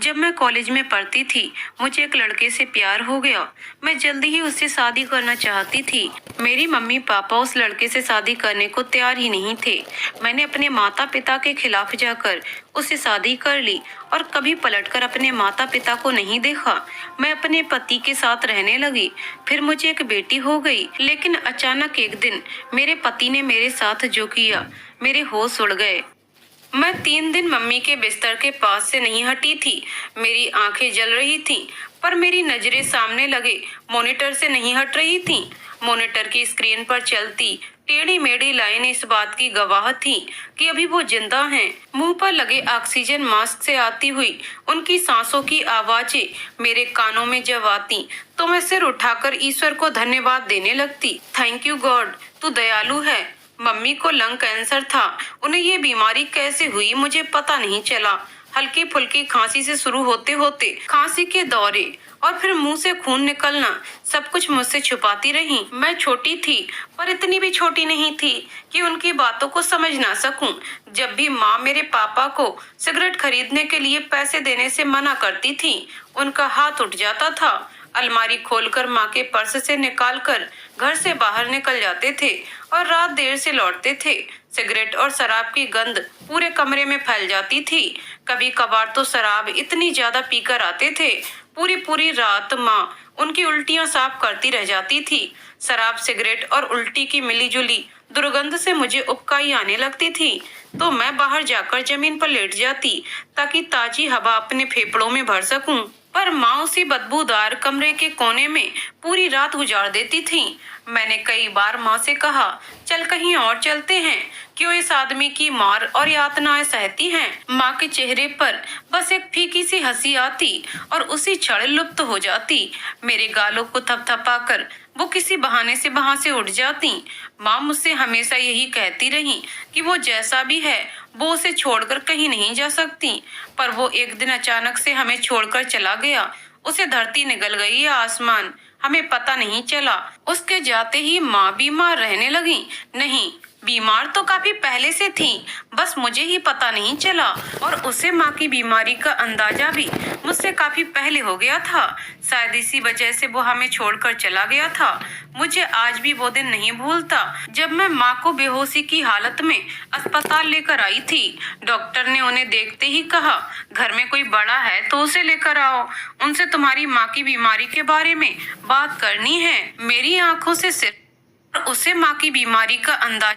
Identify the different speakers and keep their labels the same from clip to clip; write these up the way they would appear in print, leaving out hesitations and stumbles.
Speaker 1: जब मैं कॉलेज में पढ़ती थी, मुझे एक लड़के से प्यार हो गया। मैं जल्दी ही उससे शादी करना चाहती थी। मेरी मम्मी पापा उस लड़के से शादी करने को तैयार ही नहीं थे। मैंने अपने माता पिता के खिलाफ जाकर उससे शादी कर ली और कभी पलटकर अपने माता पिता को नहीं देखा। मैं अपने पति के साथ रहने लगी। फिर मुझे एक बेटी हो गई। लेकिन अचानक एक दिन मेरे पति ने मेरे साथ जो किया, मेरे होश उड़ गए। मैं 3 दिन मम्मी के बिस्तर के पास से नहीं हटी थी। मेरी आंखें जल रही थीं, पर मेरी नजरें सामने लगे मॉनिटर से नहीं हट रही थीं। मॉनिटर की स्क्रीन पर चलती टेढ़ी मेढ़ी लाइन इस बात की गवाह थी कि अभी वो जिंदा हैं। मुंह पर लगे ऑक्सीजन मास्क से आती हुई उनकी सांसों की आवाजें मेरे कानों में जब आती तो मैं सिर उठाकर ईश्वर को धन्यवाद देने लगती। थैंक यू गॉड, तू दयालु है। मम्मी को लंग कैंसर था। उन्हें ये बीमारी कैसे हुई मुझे पता नहीं चला। हल्की फुल्की खांसी से शुरू होते होते खांसी के दौरे और फिर मुंह से खून निकलना, सब कुछ मुझसे छुपाती रही। मैं छोटी थी, पर इतनी भी छोटी नहीं थी कि उनकी बातों को समझ ना सकूं। जब भी माँ मेरे पापा को सिगरेट खरीदने के लिए पैसे देने से मना करती थी, उनका हाथ उठ जाता था। अलमारी खोलकर माँ के पर्स से निकालकर घर से बाहर निकल जाते थे और रात देर से लौटते थे। सिगरेट और शराब की गंध पूरे कमरे में फैल जाती थी। कभी कभार तो शराब इतनी ज्यादा पीकर आते थे, पूरी पूरी रात माँ उनकी उल्टियां साफ करती रह जाती थी। शराब, सिगरेट और उल्टी की मिलीजुली दुर्गंध से मुझे उबकाई आने लगती थी, तो मैं बाहर जाकर जमीन पर लेट जाती ताकि ताजी हवा अपने फेफड़ों में भर सकूं। पर माँ उसी बदबूदार कमरे के कोने में पूरी रात गुजार देती थी। मैंने कई बार माँ से कहा, चल कहीं और चलते हैं, क्यों इस आदमी की मार और यातनाएं सहती हैं। माँ के चेहरे पर बस एक फीकी सी हंसी आती और उसी क्षण लुप्त हो जाती। मेरे गालों को थपथपाकर वो किसी बहाने से वहां से उठ जाती। माँ मुझसे हमेशा यही कहती रही कि वो जैसा भी है वो उसे छोड़कर कहीं नहीं जा सकती। पर वो एक दिन अचानक से हमें छोड़कर चला गया। उसे धरती निगल गई या आसमान, हमें पता नहीं चला। उसके जाते ही माँ बीमार रहने लगी। नहीं, बीमार तो काफी पहले से थी, बस मुझे ही पता नहीं चला। और उसे माँ की बीमारी का अंदाजा भी मुझसे काफी पहले हो गया था। शायद इसी वजह से वो हमें छोड़कर चला गया था। मुझे आज भी वो दिन नहीं भूलता जब मैं माँ को बेहोशी की हालत में अस्पताल लेकर आई थी। डॉक्टर ने उन्हें देखते ही कहा, घर में कोई बड़ा है तो उसे लेकर आओ, उनसे तुम्हारी माँ की बीमारी के बारे में बात करनी है। मेरी आंखों से सिर्फ उसे माँ की बीमारी का अंदाज,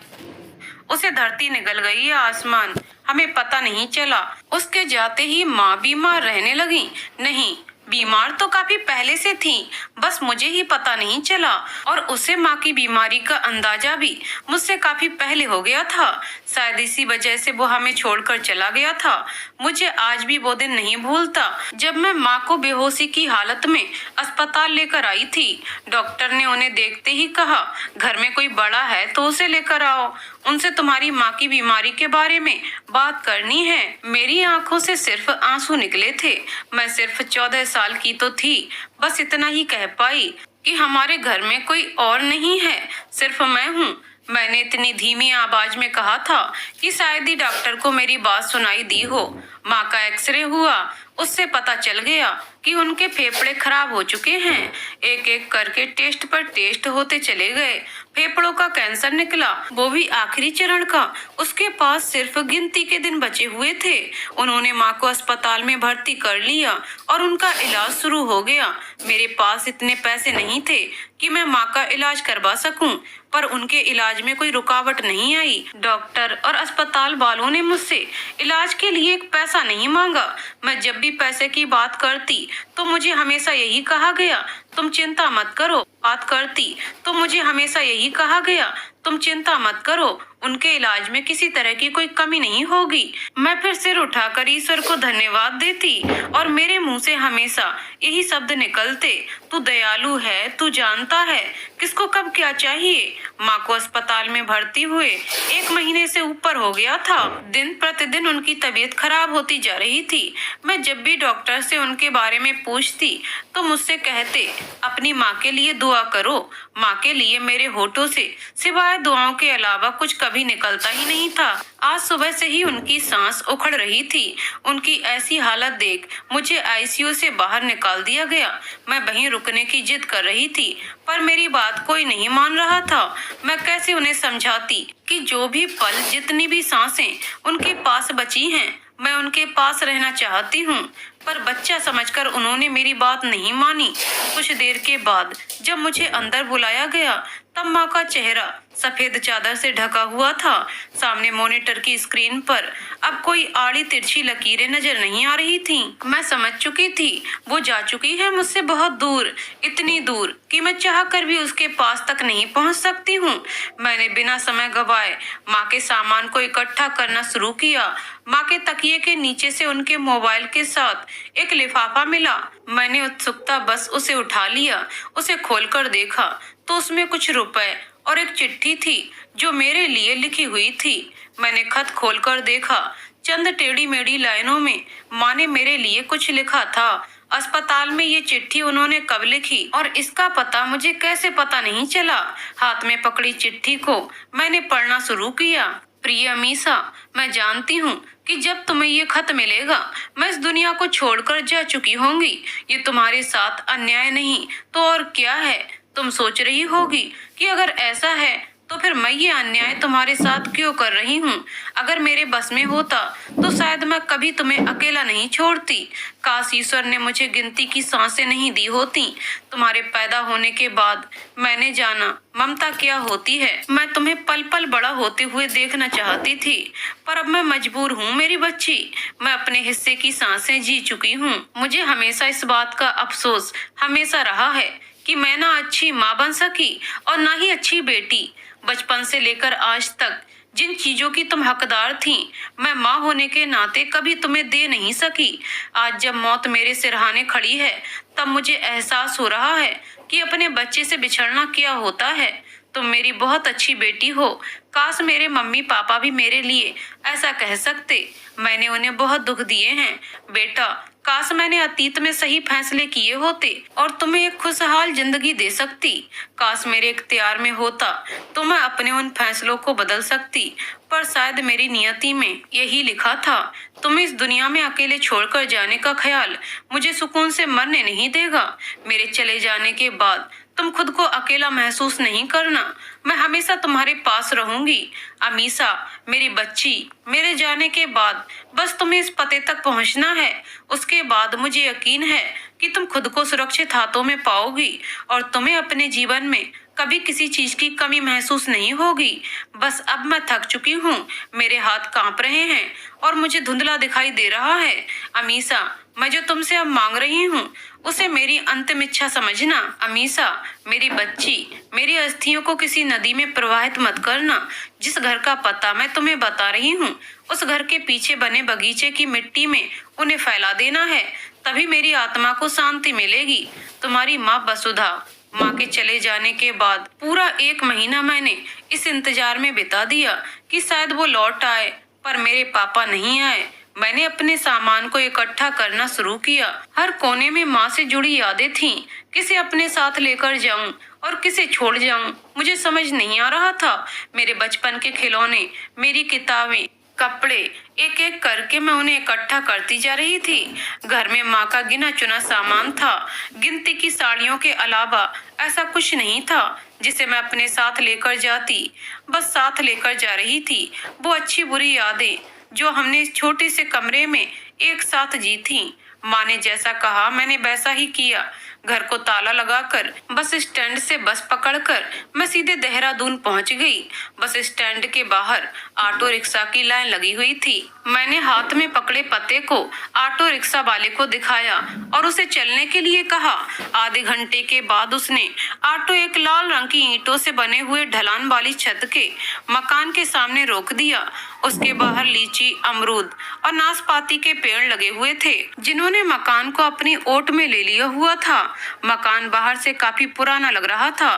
Speaker 1: उसे धरती निगल गई या आसमान, हमें पता नहीं चला। उसके जाते ही माँ बीमार रहने लगी। नहीं, बीमार तो काफी पहले से थी, बस मुझे ही पता नहीं चला। और उसे माँ की बीमारी का अंदाजा भी मुझसे काफी पहले हो गया था। शायद इसी वजह से वो हमें छोड़कर चला गया था। मुझे आज भी वो दिन नहीं भूलता जब मैं माँ को बेहोशी की हालत में अस्पताल लेकर आई थी। डॉक्टर ने उन्हें देखते ही कहा, घर में कोई बड़ा है तो उसे लेकर आओ, उनसे तुम्हारी माँ की बीमारी के बारे में बात करनी है। मेरी आंखों से सिर्फ आंसू निकले थे। मैं सिर्फ 14 साल की तो थी, बस इतना ही कह पाई कि हमारे घर में कोई और नहीं है, सिर्फ मैं हूँ। मैंने इतनी धीमी आवाज में कहा था कि शायद ही डॉक्टर को मेरी बात सुनाई दी हो। माँ का एक्सरे हुआ, उससे पता चल गया कि उनके फेफड़े खराब हो चुके हैं। एक एक करके टेस्ट पर टेस्ट होते चले गए। फेफड़ों का कैंसर निकला, वो भी आखिरी चरण का। उसके पास सिर्फ गिनती के दिन बचे हुए थे। उन्होंने माँ को अस्पताल में भर्ती कर लिया और उनका इलाज शुरू हो गया। मेरे पास इतने पैसे नहीं थे कि मैं माँ का इलाज करवा सकूं, पर उनके इलाज में कोई रुकावट नहीं आई। डॉक्टर और अस्पताल वालों ने मुझसे इलाज के लिए एक पैसा नहीं मांगा। मैं जब भी पैसे की बात करती तो मुझे हमेशा यही कहा गया, तुम चिंता मत करो। बात करती तो मुझे हमेशा यही कहा गया, तुम चिंता मत करो, उनके इलाज में किसी तरह की कोई कमी नहीं होगी। मैं फिर सिर उठाकर ईश्वर को धन्यवाद देती और मेरे मुंह से हमेशा यही शब्द निकलते, तू दयालु है, तू जानता है किसको कब क्या चाहिए। माँ को अस्पताल में भर्ती हुए 1 महीने से ऊपर हो गया था। दिन प्रतिदिन उनकी तबीयत खराब होती जा रही थी। मैं जब भी डॉक्टर से उनके बारे में पूछती तो मुझसे कहते, अपनी माँ के लिए दुआ करो। माँ के लिए मेरे होठों से सिवाय दुआओं के अलावा कुछ कभी कभी निकलता ही नहीं था। आज सुबह से ही उनकी सांस उखड़ रही थी। उनकी ऐसी हालत देख मुझे आईसीयू से बाहर निकाल दिया गया। मैं वहीं रुकने की जिद कर रही थी, पर मेरी बात कोई नहीं मान रहा था। मैं कैसे उन्हें समझाती कि जो भी पल, जितनी भी सांसें उनके पास बची हैं, मैं उनके पास रहना चाहती हूँ। पर बच्चा समझकर उन्होंने मेरी बात नहीं मानी। कुछ देर के बाद जब मुझे अंदर बुलाया गया, तब माँ का चेहरा सफेद चादर से ढका हुआ था। सामने मॉनिटर की स्क्रीन पर अब कोई आड़ी तिरछी लकीरें नजर नहीं आ रही थीं। मैं समझ चुकी थी वो जा चुकी है मुझसे बहुत दूर, इतनी दूर कि मैं चाहकर भी उसके पास तक नहीं पहुंच सकती हूँ। मैंने बिना समय गवाए माँ के सामान को इकट्ठा करना शुरू किया। माँ के तकिए के नीचे से उनके मोबाइल के साथ एक लिफाफा मिला। मैंने उत्सुकता बस उसे उठा लिया। उसे खोलकर देखा तो उसमें कुछ रुपए और एक चिट्ठी थी जो मेरे लिए लिखी हुई थी। मैंने खत खोलकर देखा। चंद टेढ़ी मेढ़ी लाइनों में माँ ने मेरे लिए कुछ लिखा था। अस्पताल में ये चिट्ठी उन्होंने कब लिखी और इसका पता मुझे कैसे पता नहीं चला। हाथ में पकड़ी चिट्ठी को मैंने पढ़ना शुरू किया। प्रिय अमीसा, मैं जानती हूँ कि जब तुम्हें ये खत मिलेगा मैं इस दुनिया को छोड़कर जा चुकी होंगी। ये तुम्हारे साथ अन्याय नहीं तो और क्या है। तुम सोच रही होगी कि अगर ऐसा है तो फिर मैं ये अन्याय तुम्हारे साथ क्यों कर रही हूँ। अगर मेरे बस में होता तो शायद मैं कभी तुम्हें अकेला नहीं छोड़ती। काश ईश्वर ने मुझे गिनती की सांसें नहीं दी होती। तुम्हारे पैदा होने के बाद मैंने जाना ममता क्या होती है। मैं तुम्हें पल पल बड़ा होते हुए देखना चाहती थी, पर अब मैं मजबूर हूँ मेरी बच्ची। मैं अपने हिस्से की सांसें जी चुकी हूँ। मुझे हमेशा इस बात का अफसोस हमेशा रहा है कि मैं ना अच्छी माँ बन सकी और ना ही अच्छी बेटी। बचपन से लेकर आज तक जिन चीजों की तुम हकदार थी, मैं माँ होने के नाते कभी तुम्हें दे नहीं सकी। आज जब मौत मेरे सिरहाने खड़ी है, तब मुझे एहसास हो रहा है कि अपने बच्चे से बिछड़ना क्या होता है। तुम मेरी बहुत अच्छी बेटी हो। काश मेरे मम्मी पापा भी मेरे लिए ऐसा कह सकते। मैंने उन्हें बहुत दुख दिए हैं बेटा। काश मैंने अतीत में सही फैसले किए होते और तुम्हें एक खुशहाल जिंदगी दे सकती। काश मेरे इख्तियार में होता तो मैं अपने उन फैसलों को बदल सकती, पर शायद मेरी नियति में यही लिखा था। तुम्हें इस दुनिया में अकेले छोड़कर जाने का ख्याल मुझे सुकून से मरने नहीं देगा। मेरे चले जाने के बाद तुम खुद को अकेला महसूस नहीं करना। मैं हमेशा तुम्हारे पास रहूंगी अमीसा, मेरी बच्ची। मेरे जाने के बाद बस तुम्हें इस पते तक पहुंचना है। उसके बाद मुझे यकीन है कि तुम खुद को सुरक्षित हाथों में पाओगी और तुम्हें अपने जीवन में कभी किसी चीज की कमी महसूस नहीं होगी। बस अब मैं थक चुकी हूँ। मेरे हाथ कांप रहे हैं और मुझे धुंधला दिखाई दे रहा है। अमीसा, मैं जो तुमसे अब मांग रही हूँ उसे मेरी अंतिम इच्छा समझना। अमीसा, मेरी बच्ची, मेरी अस्थियों को किसी नदी में प्रवाहित मत करना। जिस घर का पता मैं तुम्हें बता रही हूँ, उस घर के पीछे बने बगीचे की मिट्टी में उन्हें फैला देना है। तभी मेरी आत्मा को शांति मिलेगी। तुम्हारी माँ वसुधा। माँ के चले जाने के बाद पूरा 1 महीना मैंने इस इंतजार में बिता दिया कि शायद वो लौट आए, पर मेरे पापा नहीं आए। मैंने अपने सामान को इकट्ठा करना शुरू किया। हर कोने में माँ से जुड़ी यादें थीं। किसे अपने साथ लेकर जाऊं और किसे छोड़ जाऊं, मुझे समझ नहीं आ रहा था। मेरे बचपन के खिलौने, मेरी किताबें, कपड़े, एक एक करके मैं उन्हें इकट्ठा करती जा रही थी। घर में माँ का गिना चुना सामान था। गिनती की साड़ियों के अलावा ऐसा कुछ नहीं था जिसे मैं अपने साथ लेकर जाती। बस साथ लेकर जा रही थी वो अच्छी बुरी यादें जो हमने इस छोटे से कमरे में एक साथ जी थी। माँ ने जैसा कहा मैंने वैसा ही किया। घर को ताला लगाकर बस स्टैंड से बस पकड़कर मैं सीधे देहरादून पहुंच गई। बस स्टैंड के बाहर ऑटो रिक्शा की लाइन लगी हुई थी। मैंने हाथ में पकड़े पते को ऑटो रिक्शा वाले को दिखाया और उसे चलने के लिए कहा। आधे घंटे के बाद उसने ऑटो एक लाल रंग की ईंटों से बने हुए ढलान वाली छत के मकान के सामने रोक दिया। उसके बाहर लीची, अमरूद और नाशपाती के पेड़ लगे हुए थे, जिन्होंने मकान को अपनी ओट में ले लिया हुआ था। मकान बाहर से काफी पुराना लग रहा था।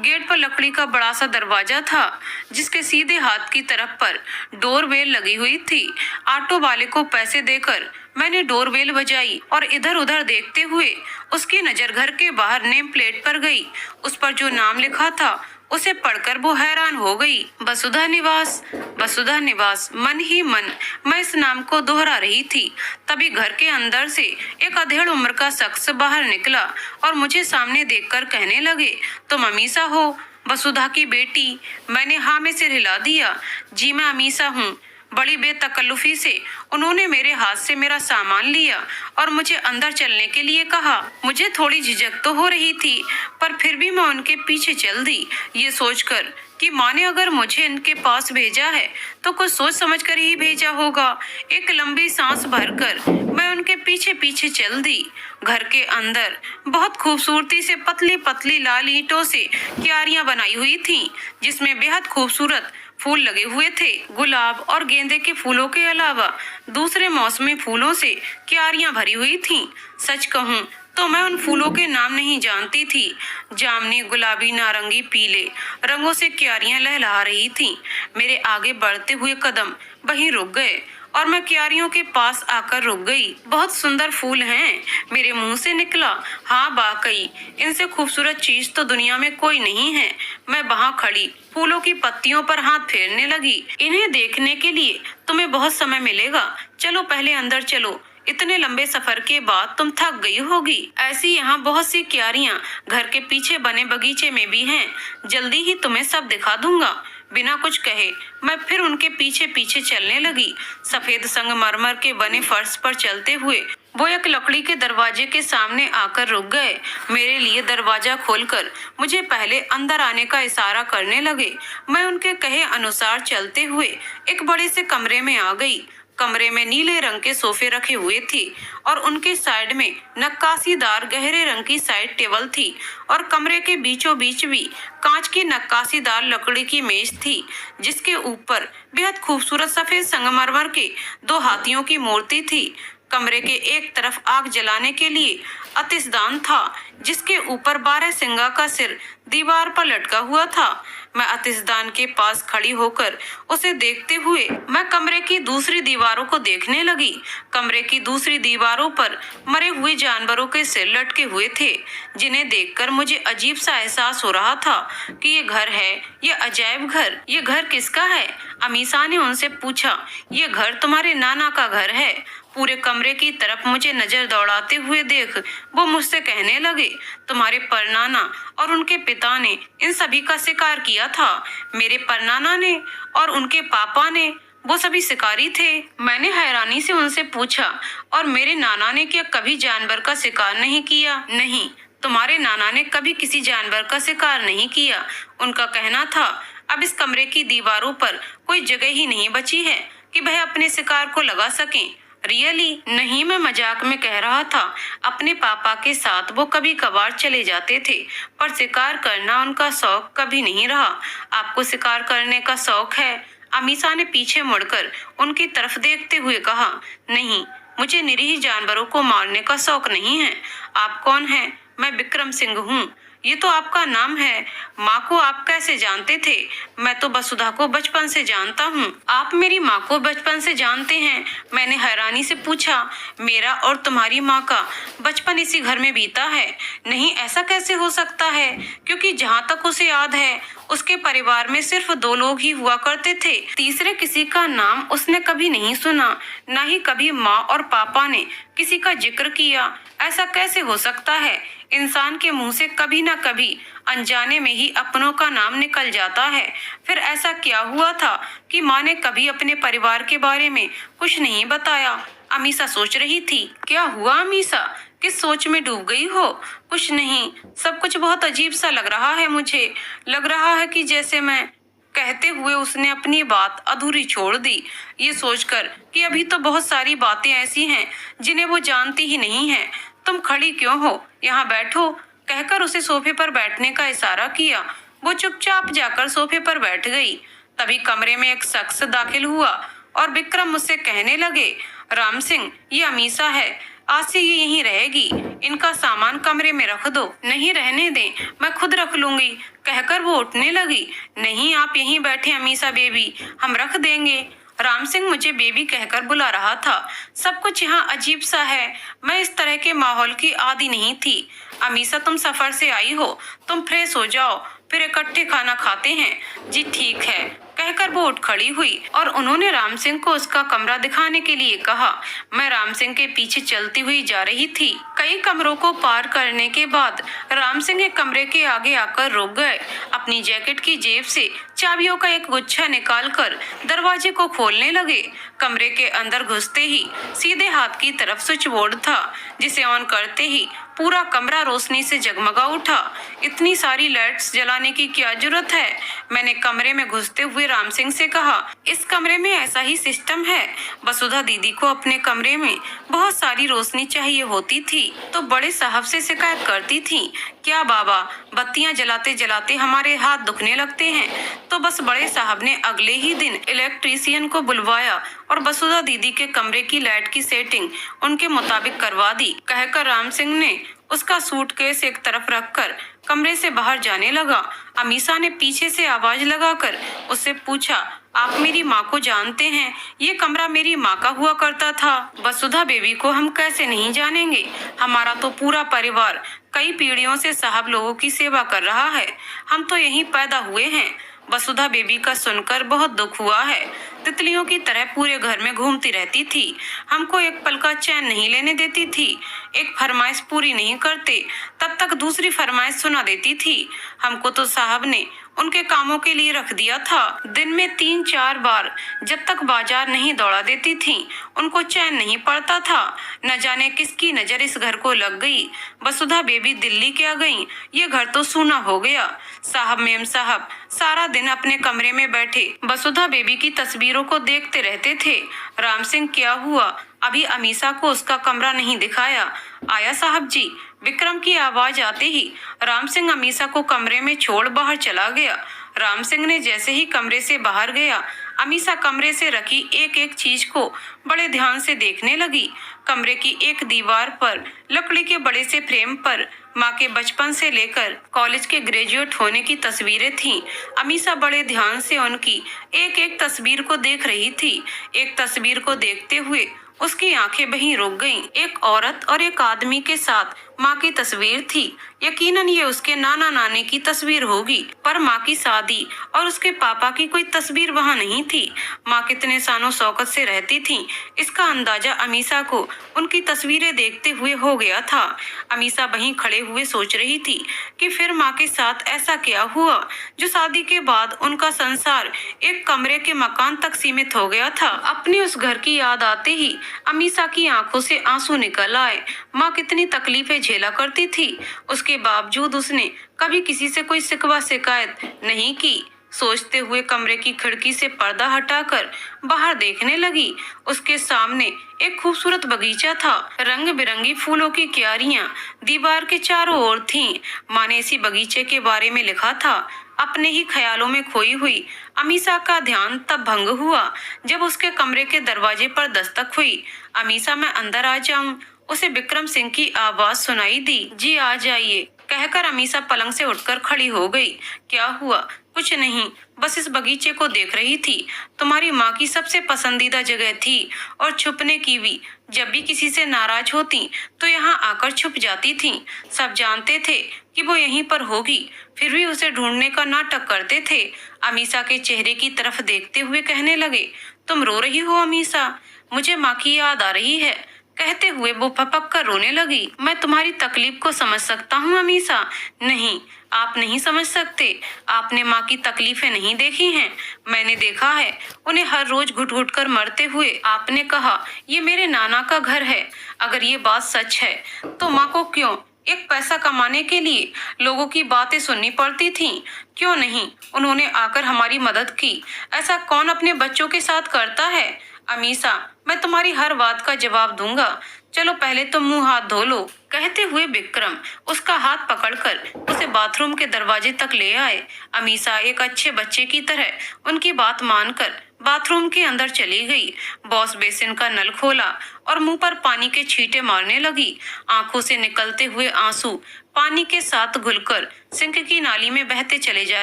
Speaker 1: गेट पर लकड़ी का बड़ा सा दरवाजा था, जिसके सीधे हाथ की तरफ पर डोरबेल लगी हुई थी। ऑटो वाले को पैसे देकर मैंने डोरबेल बजाई और इधर उधर देखते हुए उसकी नजर घर के बाहर नेम प्लेट पर गई। उस पर जो नाम लिखा था उसे पढ़कर वो हैरान हो गई। वसुधा निवास, वसुधा निवास, मन ही मन मैं इस नाम को दोहरा रही थी। तभी घर के अंदर से एक अधेड़ उम्र का शख्स बाहर निकला और मुझे सामने देखकर कहने लगे, तुम अमीसा हो, वसुधा की बेटी? मैंने हाँ में सिर हिला दिया। जी मैं अमीसा हूँ। बड़ी बेतकल्लुफी से उन्होंने मेरे हाथ से मेरा सामान लिया और मुझे अंदर चलने के लिए कहा। मुझे थोड़ी झिझक तो हो रही थी, पर फिर भी मैं उनके पीछे चल दी, ये सोचकर कि माँ ने अगर मुझे इनके पास भेजा है तो कुछ सोच समझ कर ही भेजा होगा। एक लंबी सांस भरकर मैं उनके पीछे पीछे चल दी। घर के अंदर बहुत खूबसूरती से पतली पतली लाल ईंटों से क्यारियां बनाई हुई थीं, जिसमें बेहद खूबसूरत फूल लगे हुए थे। गुलाब और गेंदे के फूलों के अलावा दूसरे मौसमी फूलों से क्यारियां भरी हुई थीं। सच कहूं तो मैं उन फूलों के नाम नहीं जानती थी। जामुनी, गुलाबी, नारंगी, पीले रंगों से क्यारियां लहला रही थीं। मेरे आगे बढ़ते हुए कदम वहीं रुक गए और मैं क्यारियों के पास आकर रुक गई। बहुत सुंदर फूल हैं, मेरे मुंह से निकला। हाँ वाकई, इनसे खूबसूरत चीज तो दुनिया में कोई नहीं है। मैं वहाँ खड़ी फूलों की पत्तियों पर हाथ फेरने लगी। इन्हें देखने के लिए तुम्हें बहुत समय मिलेगा। चलो पहले अंदर चलो, इतने लंबे सफर के बाद तुम थक गई होगी। ऐसी यहाँ बहुत सी क्यारियां घर के पीछे बने बगीचे में भी हैं। जल्दी ही तुम्हें सब दिखा दूंगा। बिना कुछ कहे मैं फिर उनके पीछे पीछे चलने लगी। सफेद संगमरमर के बने फर्श पर चलते हुए वो एक लकड़ी के दरवाजे के सामने आकर रुक गए। मेरे लिए दरवाजा खोलकर मुझे पहले अंदर आने का इशारा करने लगे। मैं उनके कहे अनुसार चलते हुए एक बड़े से कमरे में आ गई। कमरे में नीले रंग के सोफे रखे हुए थे और उनके साइड में नक्काशीदार गहरे रंग की साइड टेबल थी और कमरे के बीचों बीच भी कांच की नक्काशीदार लकड़ी की मेज थी, जिसके ऊपर बेहद खूबसूरत सफेद संगमरमर के 2 हाथियों की मूर्ति थी। कमरे के एक तरफ आग जलाने के लिए अतिशदान था, जिसके ऊपर 12 सिंगा का सिर दीवार पर लटका हुआ था। मैं अतिशदान के पास खड़ी होकर उसे देखते हुए मैं कमरे की दूसरी दीवारों को देखने लगी। कमरे की दूसरी दीवारों पर मरे हुए जानवरों के सिर लटके हुए थे, जिन्हें देखकर मुझे अजीब सा एहसास हो रहा था कि ये घर है, ये अजायब घर। ये घर किसका है? अमीसा ने उनसे पूछा। ये घर तुम्हारे नाना का घर है। पूरे कमरे की तरफ मुझे नजर दौड़ाते हुए देख वो मुझसे कहने लगे, तुम्हारे परनाना और उनके पिता ने इन सभी का शिकार किया था। मेरे परनाना ने और उनके पापा ने, वो सभी शिकारी थे। मैंने हैरानी से उनसे पूछा, और मेरे नाना ने क्या कभी जानवर का शिकार नहीं किया? नहीं, तुम्हारे नाना ने कभी किसी जानवर का शिकार नहीं किया। उनका कहना था अब इस कमरे की दीवारों पर कोई जगह ही नहीं बची है कि वह अपने शिकार को लगा सकें। रियली? नहीं, मैं मजाक में कह रहा था। अपने पापा के साथ वो कभी कभार चले जाते थे, पर शिकार करना उनका शौक कभी नहीं रहा। आपको शिकार करने का शौक है? अमीसा ने पीछे मुड़कर उनकी तरफ देखते हुए कहा। नहीं, मुझे निरीह जानवरों को मारने का शौक नहीं है। आप कौन हैं? मैं विक्रम सिंह हूँ। ये तो आपका नाम है। माँ को आप कैसे जानते थे? मैं तो वसुधा को बचपन से जानता हूँ। आप मेरी माँ को बचपन से जानते हैं? मैंने हैरानी से पूछा। मेरा और तुम्हारी माँ का बचपन इसी घर में बीता है। नहीं, ऐसा कैसे हो सकता है? क्योंकि जहाँ तक उसे याद है उसके परिवार में सिर्फ 2 लोग ही हुआ करते थे। तीसरे किसी का नाम उसने कभी नहीं सुना, न ही कभी माँ और पापा ने किसी का जिक्र किया। ऐसा कैसे हो सकता है? इंसान के मुंह से कभी ना कभी अनजाने में ही अपनों का नाम निकल जाता है। फिर ऐसा क्या हुआ था कि माँ ने कभी अपने परिवार के बारे में कुछ नहीं बताया? अमीसा सोच रही थी। क्या हुआ अमीसा? किस सोच में डूब गई हो? कुछ नहीं, सब कुछ बहुत अजीब सा लग रहा है मुझे। लग रहा है कि जैसे मैं। कहते हुए उसने अपनी बात अधूरी छोड़ दी, ये सोचकर कि अभी तो बहुत सारी बातें ऐसी हैं जिन्हें वो जानती ही नहीं है। तुम खड़ी क्यों हो? यहाँ बैठो, कहकर उसे सोफे पर बैठने का इशारा किया। वो चुपचाप जाकर सोफे पर बैठ गई। तभी कमरे में एक शख्स दाखिल हुआ और विक्रम मुझसे कहने लगे, राम सिंह, ये अमीसा है, आज से ये यहीं रहेगी। इनका सामान कमरे में रख दो। नहीं, रहने दें, मैं खुद रख लूंगी, कहकर वो उठने लगी। नहीं, आप यहीं बैठे अमीसा बेबी, हम रख देंगे। राम सिंह मुझे बेबी कहकर बुला रहा था। सब कुछ यहाँ अजीब सा है। मैं इस तरह के माहौल की आदी नहीं थी। अमीसा, तुम सफर से आई हो, तुम फ्रेश हो जाओ। फिर इकट्ठे खाना खाते हैं। जी ठीक है, कहकर वो उठ खड़ी हुई और उन्होंने राम सिंह को उसका कमरा दिखाने के लिए कहा। मैं राम सिंह के पीछे चलती हुई जा रही थी। कई कमरों को पार करने के बाद राम सिंह एक कमरे के आगे आकर रुक गए। अपनी जैकेट की जेब से चाबियों का एक गुच्छा निकालकर दरवाजे को खोलने लगे। कमरे के अंदर घुसते ही सीधे हाथ की तरफ स्विच बोर्ड था, जिसे ऑन करते ही पूरा कमरा रोशनी से जगमगा उठा। इतनी सारी लाइट्स जलाने की क्या जरूरत है? मैंने कमरे में घुसते हुए राम सिंह से कहा। इस कमरे में ऐसा ही सिस्टम है। वसुधा दीदी को अपने कमरे में बहुत सारी रोशनी चाहिए होती थी तो बड़े साहब से शिकायत करती थी। क्या बाबा, बत्तियां जलाते जलाते हमारे हाथ दुखने लगते हैं। तो बस बड़े साहब ने अगले ही दिन इलेक्ट्रीशियन को बुलवाया और वसुधा दीदी के कमरे की लाइट की सेटिंग उनके मुताबिक करवा दी। कहकर राम सिंह ने उसका सूटकेस एक तरफ रखकर कमरे से बाहर जाने लगा। अमीषा ने पीछे से आवाज लगाकर उससे पूछा, आप मेरी माँ को जानते हैं? ये कमरा मेरी माँ का हुआ करता था। वसुधा बेबी को हम कैसे नहीं जानेंगे? हमारा तो पूरा परिवार कई पीढ़ियों से साहब लोगों की सेवा कर रहा है। हम तो यहीं पैदा हुए हैं। वसुधा बेबी का सुनकर बहुत दुख हुआ है। तितलियों की तरह पूरे घर में घूमती रहती थी, हमको एक पल का चैन नहीं लेने देती थी। एक फरमाइश पूरी नहीं करते तब तक दूसरी फरमाइश सुना देती थी। हमको तो साहब ने उनके कामों के लिए रख दिया था। दिन में 3-4 बार जब तक बाजार नहीं दौड़ा देती थी उनको चैन नहीं पड़ता था। न जाने किसकी नजर इस घर को लग गई। वसुधा बेबी दिल्ली क्या गई, ये घर तो सूना हो गया। साहब मेम साहब सारा दिन अपने कमरे में बैठे वसुधा बेबी की तस्वीरों को देखते रहते थे। राम सिंह, क्या हुआ? अभी अमीषा को उसका कमरा नहीं दिखाया? आया साहब जी। विक्रम की आवाज आते ही राम सिंह अमीषा को कमरे में छोड़ बाहर चला गया। राम सिंह ने जैसे ही कमरे से बाहर गया, अमीषा कमरे से रखी एक एक चीज को बड़े ध्यान से देखने लगी। कमरे की एक दीवार पर लकड़ी के बड़े से फ्रेम पर माँ के बचपन से लेकर कॉलेज के ग्रेजुएट होने की तस्वीरें थीं। अमीषा बड़े ध्यान से उनकी एक एक तस्वीर को देख रही थी। एक तस्वीर को देखते हुए उसकी आंखें वहीं रुक गईं। एक औरत और एक आदमी के साथ माँ की तस्वीर थी। यकीनन ये उसके नाना नानी की तस्वीर होगी, पर माँ की शादी और उसके पापा की कोई तस्वीर वहाँ नहीं थी। माँ कितने सानों शौकत से रहती थी, इसका अंदाजा अमीषा को उनकी तस्वीरें देखते हुए हो गया था। अमीषा वहीं खड़े हुए सोच रही थी कि फिर माँ के साथ ऐसा क्या हुआ जो शादी के बाद उनका संसार एक कमरे के मकान तक सीमित हो गया था। अपने उस घर की याद आते ही अमीषा की आंखों से आंसू निकल आए। माँ कितनी तकलीफें झेला करती थी, उसके बावजूद उसने कभी किसी से कोई शिकवा शिकायत नहीं की। सोचते हुए कमरे की खिड़की से पर्दा हटाकर बाहर देखने लगी। उसके सामने एक खूबसूरत बगीचा था। रंग बिरंगी फूलों की क्यारियां दीवार के चारों ओर थीं। माँ ने इसी बगीचे के बारे में लिखा था। अपने ही ख्यालों में खोई हुई अमीषा का ध्यान तब भंग हुआ जब उसके कमरे के दरवाजे पर दस्तक हुई। अमीषा, मैं अंदर आ जाऊं? उसे विक्रम सिंह की आवाज सुनाई दी। जी आ जाइए, कहकर अमीषा पलंग से उठकर खड़ी हो गई। क्या हुआ? कुछ नहीं, बस इस बगीचे को देख रही थी। तुम्हारी माँ की सबसे पसंदीदा जगह थी और छुपने की भी। जब भी किसी से नाराज होती तो यहाँ आकर छुप जाती थी। सब जानते थे कि वो यहीं पर होगी, फिर भी उसे ढूंढने का नाटक करते थे। अमीषा के चेहरे की तरफ देखते हुए कहने लगे, तुम रो रही हो अमीषा? मुझे माँ की याद आ रही है। कहते हुए वो फपक कर रोने लगी। मैं तुम्हारी तकलीफ को समझ सकता हूँ अमीषा। नहीं, आप नहीं समझ सकते। आपने माँ की तकलीफें नहीं देखी हैं। मैंने देखा है उन्हें हर रोज घुट घुट कर मरते हुए। आपने कहा ये मेरे नाना का घर है। अगर ये बात सच है तो माँ को क्यों एक पैसा कमाने के लिए लोगों की बातें सुननी पड़ती थी? क्यों नहीं उन्होंने आकर हमारी मदद की? ऐसा कौन अपने बच्चों के साथ करता है? अमीषा, मैं तुम्हारी हर बात का जवाब दूंगा। चलो पहले तुम मुंह हाथ धो लो। कहते हुए विक्रम उसका हाथ पकड़कर उसे बाथरूम के दरवाजे तक ले आए। अमीषा एक अच्छे बच्चे की तरह उनकी बात मानकर बाथरूम के अंदर चली गई। वॉश बेसिन का नल खोला और मुंह पर पानी के छींटे मारने लगी। आंखों से निकलते हुए आंसू पानी के साथ घुलकर सिंक की नाली में बहते चले जा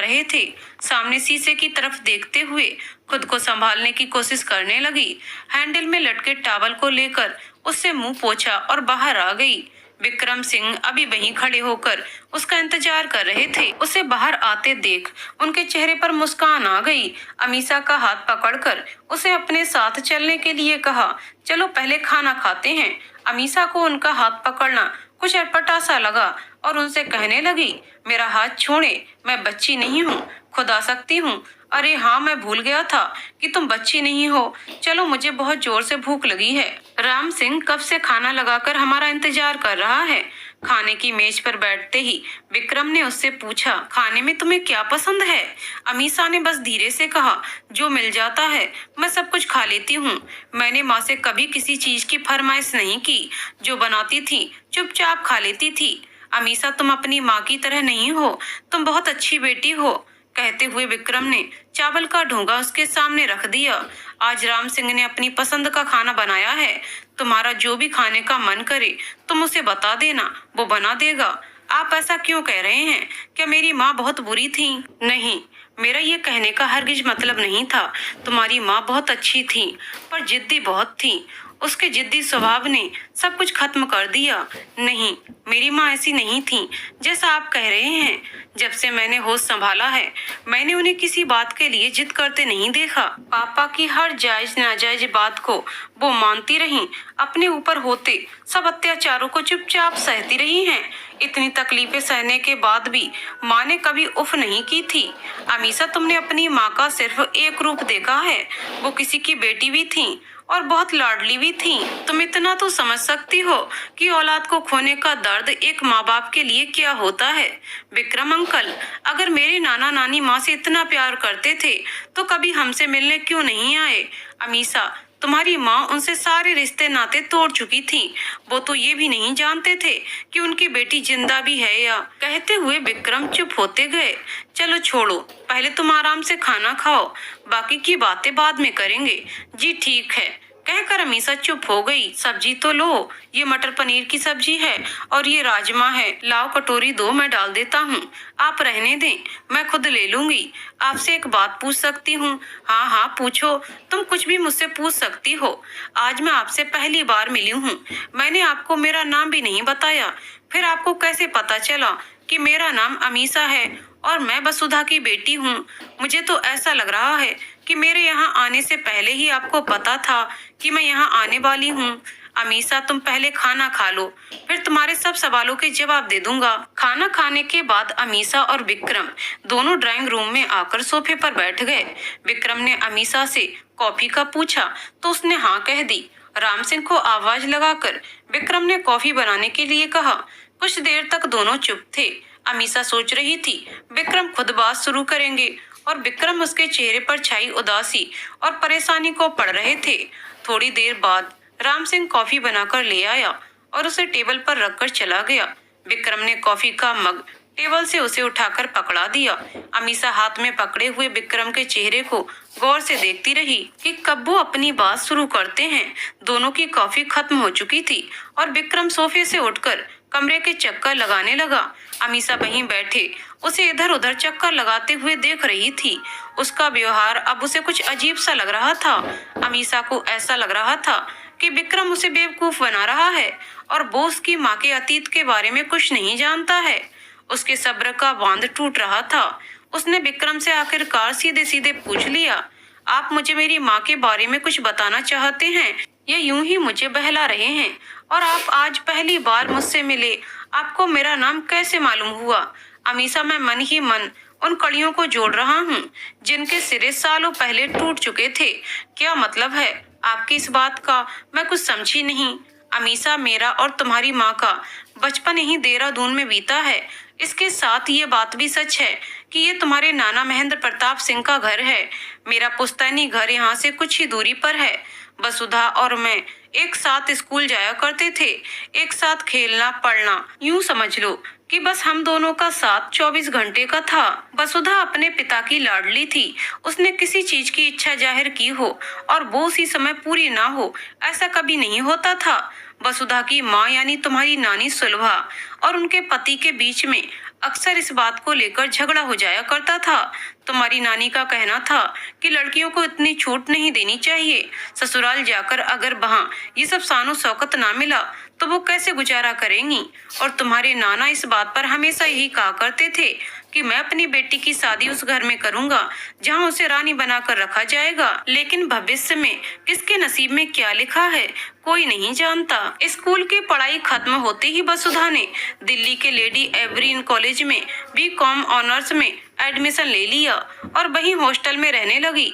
Speaker 1: रहे थे। सामने शीशे की तरफ देखते हुए खुद को संभालने की कोशिश करने लगी। हैंडल में लटके टॉवल को लेकर उससे मुंह पोंछा और बाहर आ गई। विक्रम सिंह अभी वहीं खड़े होकर उसका इंतजार कर रहे थे। उसे बाहर आते देख उनके चेहरे पर मुस्कान आ गई। अमीषा का हाथ पकड़कर उसे अपने साथ चलने के लिए कहा, चलो पहले खाना खाते हैं। अमीषा को उनका हाथ पकड़ना कुछ अटपटा सा लगा और उनसे कहने लगी, मेरा हाथ छोड़े, मैं बच्ची नहीं हूँ, खुद आ सकती हूँ। अरे हाँ, मैं भूल गया था कि तुम बच्ची नहीं हो। चलो, मुझे बहुत जोर से भूख लगी है। राम सिंह कब से खाना लगाकर हमारा इंतजार कर रहा है। खाने की मेज पर बैठते ही विक्रम ने उससे पूछा, खाने में तुम्हें क्या पसंद है? अमीषा ने बस धीरे से कहा, जो मिल जाता है मैं सब कुछ खा लेती हूँ। मैंने माँ से कभी किसी चीज की फरमाइश नहीं की, जो बनाती थी चुपचाप खा लेती थी। अमीषा, तुम अपनी माँ की तरह नहीं हो, तुम बहुत अच्छी बेटी हो। कहते हुए विक्रम ने चावल का ढोंगा उसके सामने रख दिया। आज राम सिंह ने अपनी पसंद का खाना बनाया है। तुम्हारा जो भी खाने का मन करे तुम उसे बता देना, वो बना देगा। आप ऐसा क्यों कह रहे हैं? क्या मेरी माँ बहुत बुरी थी? नहीं, मेरा ये कहने का हरगिज मतलब नहीं था। तुम्हारी माँ बहुत अच्छी थी, पर जिद्दी बहुत थी। उसके जिद्दी स्वभाव ने सब कुछ खत्म कर दिया। नहीं, मेरी माँ ऐसी नहीं थी जैसा आप कह रहे हैं। जब से मैंने होश संभाला है, मैंने उन्हें किसी बात के लिए जिद करते नहीं देखा। पापा की हर जायज नाजायज बात को वो मानती रहीं। अपने ऊपर होते सब अत्याचारों को चुपचाप सहती रही हैं। इतनी तकलीफें सहने के बाद भी माँ ने कभी उफ नहीं की थी। अमीषा, तुमने अपनी माँ का सिर्फ एक रूप देखा है। वो किसी की बेटी भी थी और बहुत लाडली भी थी। तुम इतना तो समझ सकती हो कि औलाद को खोने का दर्द एक माँ बाप के लिए क्या होता है। विक्रम अंकल, अगर मेरे नाना नानी माँ से इतना प्यार करते थे तो कभी हमसे मिलने क्यों नहीं आए? अमीषा, तुम्हारी माँ उनसे सारे रिश्ते नाते तोड़ चुकी थी। वो तो ये भी नहीं जानते थे कि उनकी बेटी जिंदा भी है या। कहते हुए विक्रम चुप होते गए। चलो छोड़ो, पहले तुम आराम से खाना खाओ, बाकी की बातें बाद में करेंगे। जी ठीक है, कहकर अमीषा चुप हो गई। सब्जी तो लो, ये मटर पनीर की सब्जी है और ये राजमा है। लाओ कटोरी दो, मैं डाल देता हूँ। आप रहने दें, मैं खुद ले लूंगी। आपसे एक बात पूछ सकती हूँ? हाँ हाँ पूछो, तुम कुछ भी मुझसे पूछ सकती हो। आज मैं आपसे पहली बार मिली हूँ, मैंने आपको मेरा नाम भी नहीं बताया। फिर आपको कैसे पता चला कि मेरा नाम अमीषा है और मैं वसुधा की बेटी हूँ? मुझे तो ऐसा लग रहा है कि मेरे यहाँ आने से पहले ही आपको पता था कि मैं यहाँ आने वाली हूँ। अमीषा, तुम पहले खाना खा लो, फिर तुम्हारे सब सवालों के जवाब दे दूंगा। खाना खाने के बाद अमीषा और विक्रम दोनों ड्राइंग रूम में आकर सोफे पर बैठ गए। विक्रम ने अमीषा से कॉफी का पूछा तो उसने हाँ कह दी। राम सिंह को आवाज लगाकर विक्रम ने कॉफी बनाने के लिए कहा। कुछ देर तक दोनों चुप थे। अमीषा सोच रही थी विक्रम खुद बात शुरू करेंगे और विक्रम उसके चेहरे पर छाई उदासी और परेशानी को पढ़ रहे थे। थोड़ी देर बाद राम सिंह कॉफी बनाकर ले आया और उसे टेबल पर रखकर चला गया। विक्रम ने कॉफी का मग टेबल से उसे उठाकर पकड़ा दिया। अमीषा हाथ में पकड़े हुए विक्रम के चेहरे को गौर से देखती रही कि कब वो अपनी बात शुरू करते हैं। दोनों की कॉफी खत्म हो चुकी थी और विक्रम सोफे से उठकर कमरे के चक्कर लगाने लगा। अमीषा वहीं बैठे उसे इधर उधर चक्कर लगाते हुए देख रही थी। उसका व्यवहार अब उसे कुछ अजीब सा लग रहा था। अमीषा को ऐसा लग रहा था कि विक्रम उसे बेवकूफ बना रहा है और वो उसकी माँ के अतीत के बारे में कुछ नहीं जानता है। उसके सब्र का बांध टूट रहा था। उसने विक्रम से आखिरकार सीधे सीधे पूछ लिया, आप मुझे मेरी माँ के बारे में कुछ बताना चाहते हैं या यूं ही मुझे बहला रहे हैं? और आप आज पहली बार मुझसे मिले, आपको मेरा नाम कैसे मालूम हुआ? अमीषा, मैं मन ही मन उन कड़ियों को जोड़ रहा हूँ जिनके सिरे सालों पहले टूट चुके थे। क्या मतलब है आपकी इस बात का? मैं कुछ समझी नहीं। अमीषा, मेरा और तुम्हारी माँ का बचपन यहीं देहरादून में बीता है। इसके साथ ये बात भी सच है कि ये तुम्हारे नाना महेंद्र प्रताप सिंह का घर है। मेरा पुश्तैनी घर यहाँ से कुछ ही दूरी पर है। वसुधा और मैं एक साथ स्कूल जाया करते थे, एक साथ खेलना पढ़ना। यूं समझ लो कि बस हम दोनों का साथ 24 घंटे का था। वसुधा अपने पिता की लाडली थी। उसने किसी चीज की इच्छा जाहिर की हो और वो उसी समय पूरी ना हो, ऐसा कभी नहीं होता था। वसुधा की माँ यानी तुम्हारी नानी सुलभा और उनके पति के बीच में अक्सर इस बात को लेकर झगड़ा हो जाया करता था। तुम्हारी नानी का कहना था कि लड़कियों को इतनी छूट नहीं देनी चाहिए। ससुराल जाकर अगर वहाँ ये सब शानो शौकत ना मिला तो वो कैसे गुजारा करेंगी। और तुम्हारे नाना इस बात पर हमेशा यही कहा करते थे कि मैं अपनी बेटी की शादी उस घर में करूंगा जहाँ उसे रानी बनाकर रखा जाएगा। लेकिन भविष्य में किसके नसीब में क्या लिखा है कोई नहीं जानता। स्कूल की पढ़ाई खत्म होते ही वसुधा ने दिल्ली के लेडी एवरीन कॉलेज में बीकॉम ऑनर्स में एडमिशन ले लिया और वहीं हॉस्टल में रहने लगी।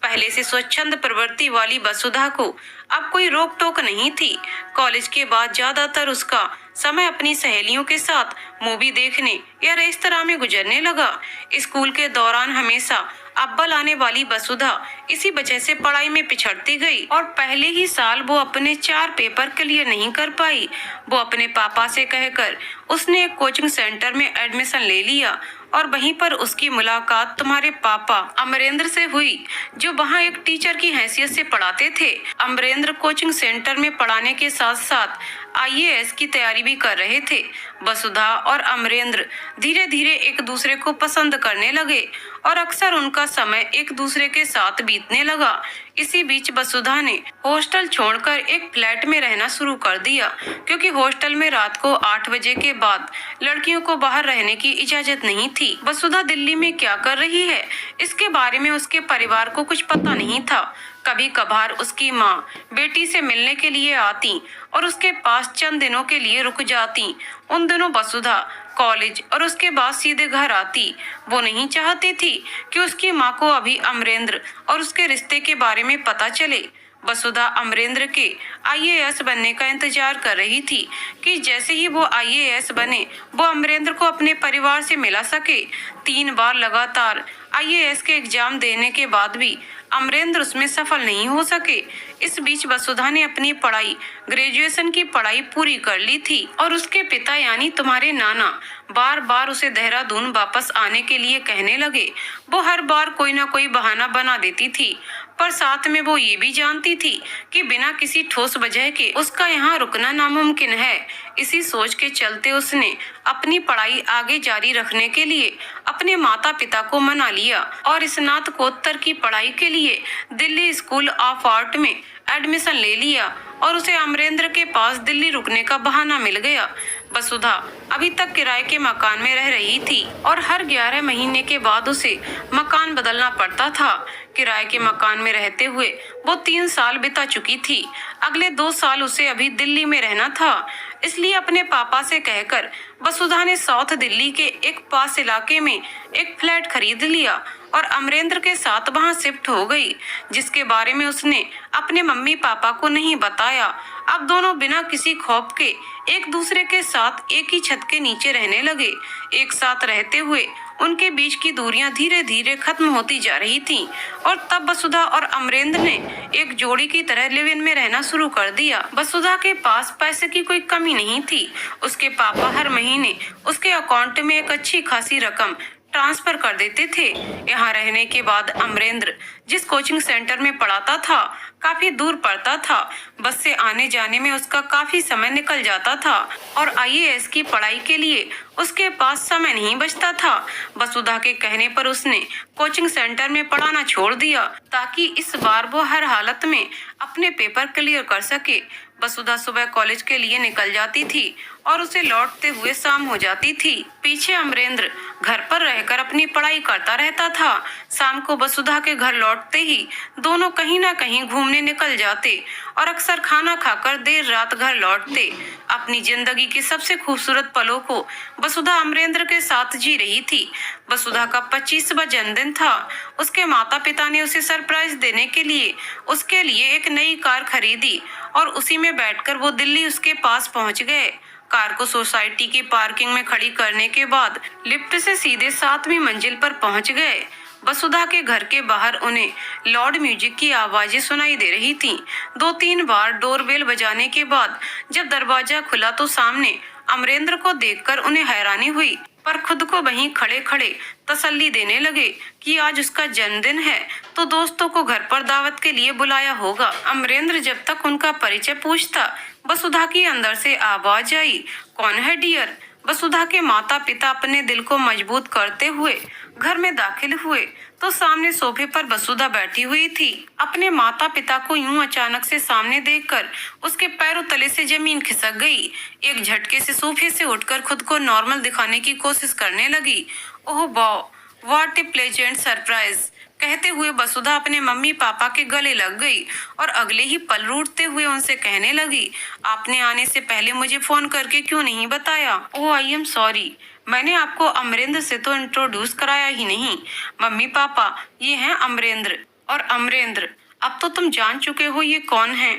Speaker 1: पहले से स्वच्छंद प्रवृत्ति वाली वसुधा को अब कोई रोक टोक नहीं थी। कॉलेज के बाद ज्यादातर उसका समय अपनी सहेलियों के साथ मूवी देखने या रेस्तरां में गुजरने लगा। स्कूल के दौरान हमेशा अव्वल आने वाली वसुधा इसी वजह से पढ़ाई में पिछड़ती गई और पहले ही साल वो अपने 4 पेपर क्लियर नहीं कर पाई। वो अपने पापा से कहकर उसने एक कोचिंग सेंटर में एडमिशन ले लिया और वहीं पर उसकी मुलाकात तुम्हारे पापा अमरेंद्र से हुई, जो वहाँ एक टीचर की हैसियत से पढ़ाते थे। अमरेंद्र कोचिंग सेंटर में पढ़ाने के साथ साथ आईएएस की तैयारी भी कर रहे थे। वसुधा और अमरेंद्र धीरे धीरे एक दूसरे को पसंद करने लगे और अक्सर उनका समय एक दूसरे के साथ बीतने लगा। इसी बीच वसुधा ने हॉस्टल छोड़कर एक फ्लैट में रहना शुरू कर दिया, क्योंकि हॉस्टल में रात को 8 बजे के बाद लड़कियों को बाहर रहने की इजाजत नहीं थी। वसुधा दिल्ली में क्या कर रही है इसके बारे में उसके परिवार को कुछ पता नहीं था। कभी कभार उसकी माँ बेटी से मिलने के लिए आती और उसके पास चंद दिनों के लिए रुक जाती। उन दिनों वसुधा कॉलेज और उसके बाद सीधे घर आती। वो नहीं चाहती थी कि उसकी माँ को अभी अमरेंद्र और उसके रिश्ते के बारे में पता चले। वसुधा अमरेंद्र के आईएएस बनने का इंतजार कर रही थी कि जैसे ही वो आईएएस बने वो अमरेंद्र को अपने परिवार से मिला सके। 3 बार लगातार आईएएस के एग्जाम देने के बाद भी अमरेंद्र उसमें सफल नहीं हो सके। इस बीच वसुधा ने अपनी पढ़ाई ग्रेजुएशन की पढ़ाई पूरी कर ली थी और उसके पिता यानी तुम्हारे नाना बार बार उसे देहरादून वापस आने के लिए कहने लगे। वो हर बार कोई ना कोई बहाना बना देती थी, पर साथ में वो ये भी जानती थी कि बिना किसी ठोस वजह के उसका यहाँ रुकना नामुमकिन है। इसी सोच के चलते उसने अपनी पढ़ाई आगे जारी रखने के लिए अपने माता पिता को मना लिया और स्नातकोत्तर की पढ़ाई के लिए दिल्ली स्कूल ऑफ आर्ट में एडमिशन ले लिया और उसे अमरेंद्र के पास दिल्ली रुकने का बहाना मिल गया। वसुधा अभी तक किराए के मकान में रह रही थी और हर 11 महीने के बाद उसे मकान बदलना पड़ता था। किराए के मकान में रहते हुए वो 3 साल बिता चुकी थी। अगले 2 साल उसे अभी दिल्ली में रहना था, इसलिए अपने पापा से कहकर वसुधा ने साउथ दिल्ली के एक पास इलाके में एक फ्लैट खरीद लिया और अमरेंद्र के साथ वहां शिफ्ट हो गई, जिसके बारे में उसने अपने मम्मी पापा को नहीं बताया। अब दोनों बिना किसी खौफ के एक दूसरे के साथ एक ही छत के नीचे रहने लगे। एक साथ रहते हुए उनके बीच की दूरियां धीरे धीरे खत्म होती जा रही थीं और तब वसुधा और अमरेंद्र ने एक जोड़ी की तरह लिव इन में रहना शुरू कर दिया। वसुधा के पास पैसे की कोई कमी नहीं थी। उसके पापा हर महीने उसके अकाउंट में एक अच्छी खासी रकम ट्रांसफर कर देते थे। यहाँ रहने के बाद अमरेंद्र जिस कोचिंग सेंटर में पढ़ाता था काफी दूर पड़ता था। बस से आने जाने में उसका काफी समय निकल जाता था और आईएएस की पढ़ाई के लिए उसके पास समय नहीं बचता था। वसुधा के कहने पर उसने कोचिंग सेंटर में पढ़ाना छोड़ दिया ताकि इस बार वो हर हालत में अपने पेपर क्लियर कर सके। वसुधा सुबह कॉलेज के लिए निकल जाती थी और उसे लौटते हुए शाम हो जाती थी। पीछे अमरेंद्र घर पर रहकर अपनी पढ़ाई करता रहता था। शाम को वसुधा के घर लौटते ही दोनों कहीं ना कहीं घूमने निकल जाते और अक्सर खाना खाकर देर रात घर लौटते। अपनी जिंदगी के सबसे खूबसूरत पलों को वसुधा अमरेंद्र के साथ जी रही थी। वसुधा का 25वां जन्मदिन था। उसके माता पिता ने उसे सरप्राइज देने के लिए उसके लिए एक नई कार खरीदी और उसी में बैठकर वो दिल्ली उसके पास पहुंच गए। कार को सोसाइटी की पार्किंग में खड़ी करने के बाद लिफ्ट से सीधे 7वीं मंजिल पर पहुंच गए। वसुधा के घर के बाहर उन्हें लाउड म्यूजिक की आवाजें सुनाई दे रही थीं। 2-3 बार डोरबेल बजाने के बाद जब दरवाजा खुला तो सामने अमरेंद्र को देखकर उन्हें हैरानी हुई, पर खुद को वहीं खड़े खड़े तसल्ली देने लगे कि आज उसका जन्मदिन है तो दोस्तों को घर पर दावत के लिए बुलाया होगा। अमरेंद्र जब तक उनका परिचय पूछता, वसुधा की अंदर से आवाज आई, कौन है डियर? वसुधा के माता पिता अपने दिल को मजबूत करते हुए घर में दाखिल हुए तो सामने सोफे पर वसुधा बैठी हुई थी। अपने माता पिता को यूं अचानक से सामने देखकर उसके पैरों तले से जमीन खिसक गई। एक झटके से सोफे से उठकर खुद को नॉर्मल दिखाने की कोशिश करने लगी। ओह वाह, व्हाट ए प्लेजेंट सरप्राइज, कहते हुए वसुधा अपने मम्मी पापा के गले लग गई और अगले ही पल रूठते हुए उनसे कहने लगी, आपने आने से पहले मुझे फोन करके क्यों नहीं बताया? ओह आई एम सॉरी, मैंने आपको अमरेंद्र से तो इंट्रोड्यूस कराया ही नहीं। मम्मी पापा, ये हैं अमरेंद्र। और अमरेंद्र, अब तो तुम जान चुके हो ये कौन है।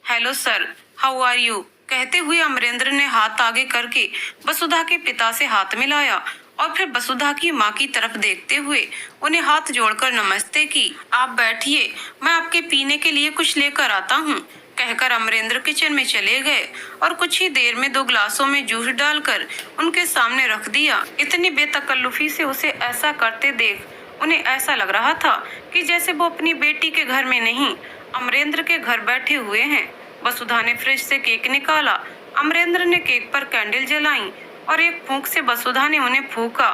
Speaker 1: Hello sir, how are you, कहते हुए अमरेंद्र ने हाथ आगे करके वसुधा के पिता से हाथ मिलाया और फिर वसुधा की माँ की तरफ देखते हुए उन्हें हाथ जोड़कर नमस्ते की। आप बैठिए, मैं आपके पीने के लिए कुछ लेकर आता हूँ, कहकर अमरेंद्र किचन में चले गए और कुछ ही देर में 2 गिलासों में जूस डालकर उनके सामने रख दिया। इतनी बेतकल्लुफी से उसे ऐसा करते देख उन्हें ऐसा लग रहा था कि जैसे वो अपनी बेटी के घर में नहीं, अमरेंद्र के घर बैठे हुए हैं। वसुधा ने फ्रिज से केक निकाला, अमरेंद्र ने केक पर कैंडल जलाई और एक फूंक से वसुधा ने उन्हें फूंका,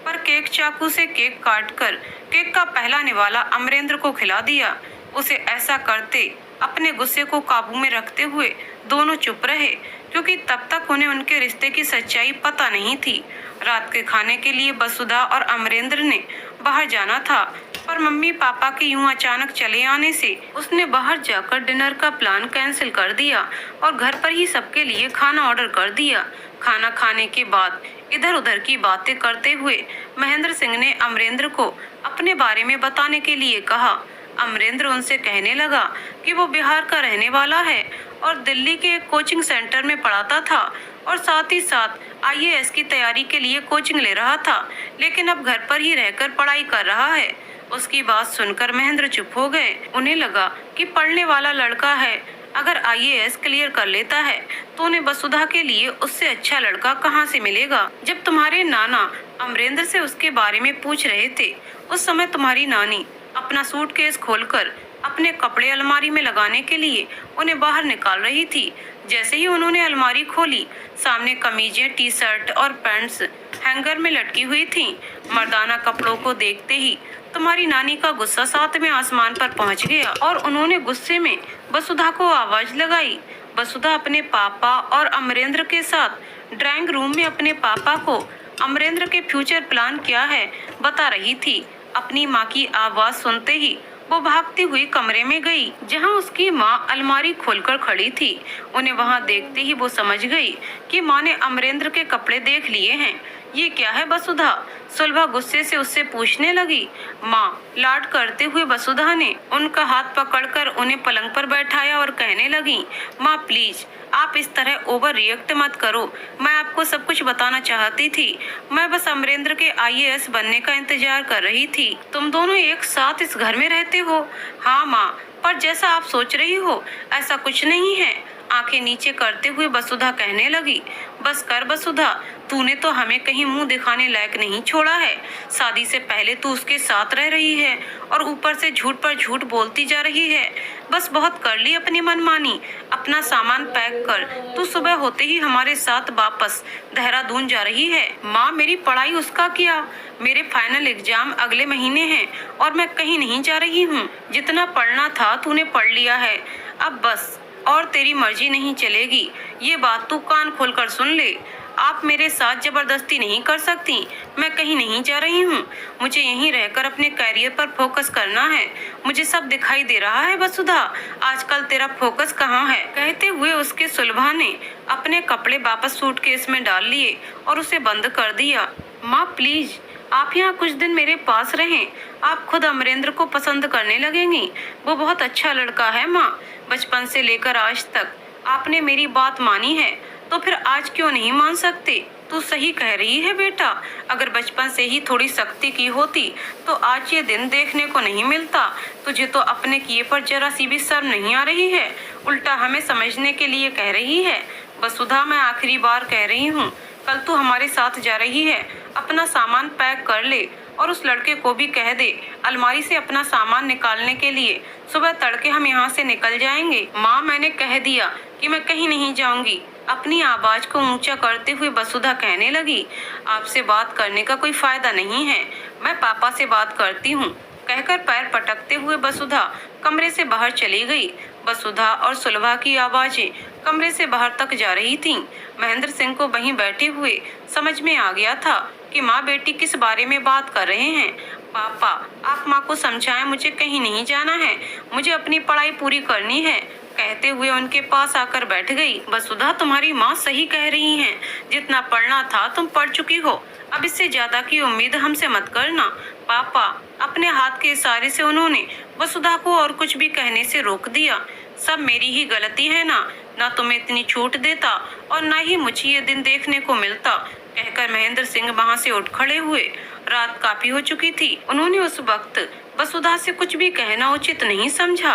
Speaker 1: पर केक चाकू से केक काटकर केक का पहला निवाला अमरेंद्र को खिला दिया। उसे ऐसा करते अपने गुस्से को काबू में रखते हुए दोनों चुप रहे, क्योंकि तब तक उन्हें उनके रिश्ते की सच्चाई पता नहीं थी। रात के खाने के लिए वसुधा और अमरेंद्र ने बाहर जाना था, पर मम्मी पापा के यूं अचानक चले आने से उसने बाहर जाकर डिनर का प्लान कैंसिल कर दिया और घर पर ही सबके लिए खाना ऑर्डर कर दिया। खाना खाने के बाद इधर उधर की बातें करते हुए महेंद्र सिंह ने अमरेंद्र को अपने बारे में बताने के लिए कहा। अमरेंद्र उनसे कहने लगा कि वो बिहार का रहने वाला है और दिल्ली के एक कोचिंग सेंटर में पढ़ाता था और साथ ही साथ आईएएस की तैयारी के लिए कोचिंग ले रहा था, लेकिन अब घर पर ही रहकर पढ़ाई कर रहा है। उसकी बात सुनकर महेंद्र चुप हो गए। उन्हें लगा कि पढ़ने वाला लड़का है, अगर आईएएस क्लियर कर लेता है तो उन्हें वसुधा के लिए उससे अच्छा लड़का कहाँ से मिलेगा। जब तुम्हारे नाना अमरेंद्र से उसके बारे में पूछ रहे थे, उस समय तुम्हारी नानी अपना सूटकेस खोलकर अपने कपड़े अलमारी में लगाने के लिए उन्हें बाहर निकाल रही थी। जैसे ही उन्होंने अलमारी खोली, सामने कमीजें, टी शर्ट और पैंट्स हैंगर में लटकी हुई थीं। मर्दाना कपड़ों को देखते ही तुम्हारी नानी का गुस्सा 7वें आसमान पर पहुंच गया और उन्होंने गुस्से में वसुधा को आवाज लगाई। वसुधा अपने पापा और अमरेंद्र के साथ ड्राइंग रूम में अपने पापा को अमरेंद्र के फ्यूचर प्लान क्या है बता रही थी। अपनी माँ की आवाज सुनते ही वो भागती हुई कमरे में गई, जहाँ उसकी माँ अलमारी खोलकर खड़ी थी। उन्हें वहाँ देखते ही वो समझ गई कि माँ ने अमरेंद्र के कपड़े देख लिए हैं। ये क्या है वसुधा? सुलभा गुस्से से उससे पूछने लगी। माँ, लाड करते हुए वसुधा ने उनका हाथ पकड़कर उन्हें पलंग पर बैठाया और कहने लगी, माँ प्लीज आप इस तरह ओवर रिएक्ट मत करो। मैं आपको सब कुछ बताना चाहती थी। मैं बस अमरेंद्र के आईएएस बनने का इंतजार कर रही थी। तुम दोनों एक साथ इस घर में रहते हो? हाँ माँ, पर जैसा आप सोच रही हो ऐसा कुछ नहीं है। आंखें नीचे करते हुए वसुधा कहने लगी, बस कर वसुधा, तूने तो हमें कहीं मुंह दिखाने लायक नहीं छोड़ा है। शादी से पहले तू उसके साथ रह रही है और ऊपर से झूठ पर झूठ बोलती जा रही है। बस बहुत कर ली अपनी मनमानी। अपना सामान पैक कर, तू सुबह होते ही हमारे साथ वापस देहरादून जा रही है। माँ, मेरी पढ़ाई उसका क्या? मेरे फाइनल एग्जाम अगले महीने हैं और मैं कहीं नहीं जा रही हूँ। जितना पढ़ना था तूने पढ़ लिया है, अब बस और तेरी मर्जी नहीं चलेगी। ये बात तू कान खोलकर सुन ले। आप मेरे साथ जबरदस्ती नहीं कर सकती। मैं कहीं नहीं जा रही हूँ। मुझे यहीं रहकर अपने कैरियर पर फोकस करना है। मुझे सब दिखाई दे रहा है वसुधा, आजकल तेरा फोकस कहाँ है? कहते हुए उसके सुलभा ने अपने कपड़े वापस सूटकेस में डाल लिए और उसे बंद कर दिया। माँ प्लीज, आप यहाँ कुछ दिन मेरे पास रहें। आप खुद अमरेंद्र को पसंद करने लगेंगी। वो बहुत अच्छा लड़का है माँ। बचपन से लेकर आज तक आपने मेरी बात मानी है, तो फिर आज क्यों नहीं मान सकते? तू सही कह रही है बेटा, अगर बचपन से ही थोड़ी सख्ती की होती तो आज ये दिन देखने को नहीं मिलता। तुझे तो अपने किए पर जरा सी भी शर्म नहीं आ रही है, उल्टा हमें समझने के लिए कह रही है। वसुधा, मैं आखिरी बार कह रही हूँ, कल तू हमारे साथ जा रही है, अपना सामान पैक कर ले और उस लड़के को भी कह दे अलमारी से अपना सामान निकालने के लिए। सुबह तड़के हम यहाँ से निकल जाएंगे। माँ, मैंने कह दिया कि मैं कहीं नहीं जाऊंगी। अपनी आवाज को ऊंचा करते हुए वसुधा कहने लगी, आपसे बात करने का कोई फायदा नहीं है, मैं पापा से बात करती हूँ। कहकर पैर पटकते हुए वसुधा कमरे से बाहर चली गई। वसुधा और सुलभा की आवाजें कमरे से बाहर तक जा रही थीं। महेंद्र सिंह को वहीं बैठे हुए समझ में आ गया था कि माँ बेटी किस बारे में बात कर रहे हैं। पापा, आप माँ को समझाएं, मुझे कहीं नहीं जाना है, मुझे अपनी पढ़ाई पूरी करनी है, कहते हुए उनके पास आकर बैठ गई। वसुधा, तुम्हारी माँ सही कह रही हैं, जितना पढ़ना था तुम पढ़ चुकी हो, अब इससे ज्यादा की उम्मीद हमसे मत करना। पापा, अपने हाथ के इशारे से उन्होंने वसुधा को और कुछ भी कहने से रोक दिया। सब मेरी ही गलती है ना तुम्हें इतनी छूट देता और ना ही मुझे ये दिन देखने को मिलता, कहकर महेंद्र सिंह वहां से उठ खड़े हुए। रात काफी हो चुकी थी। उन्होंने उस वक्त वसुधा से कुछ भी कहना उचित नहीं समझा।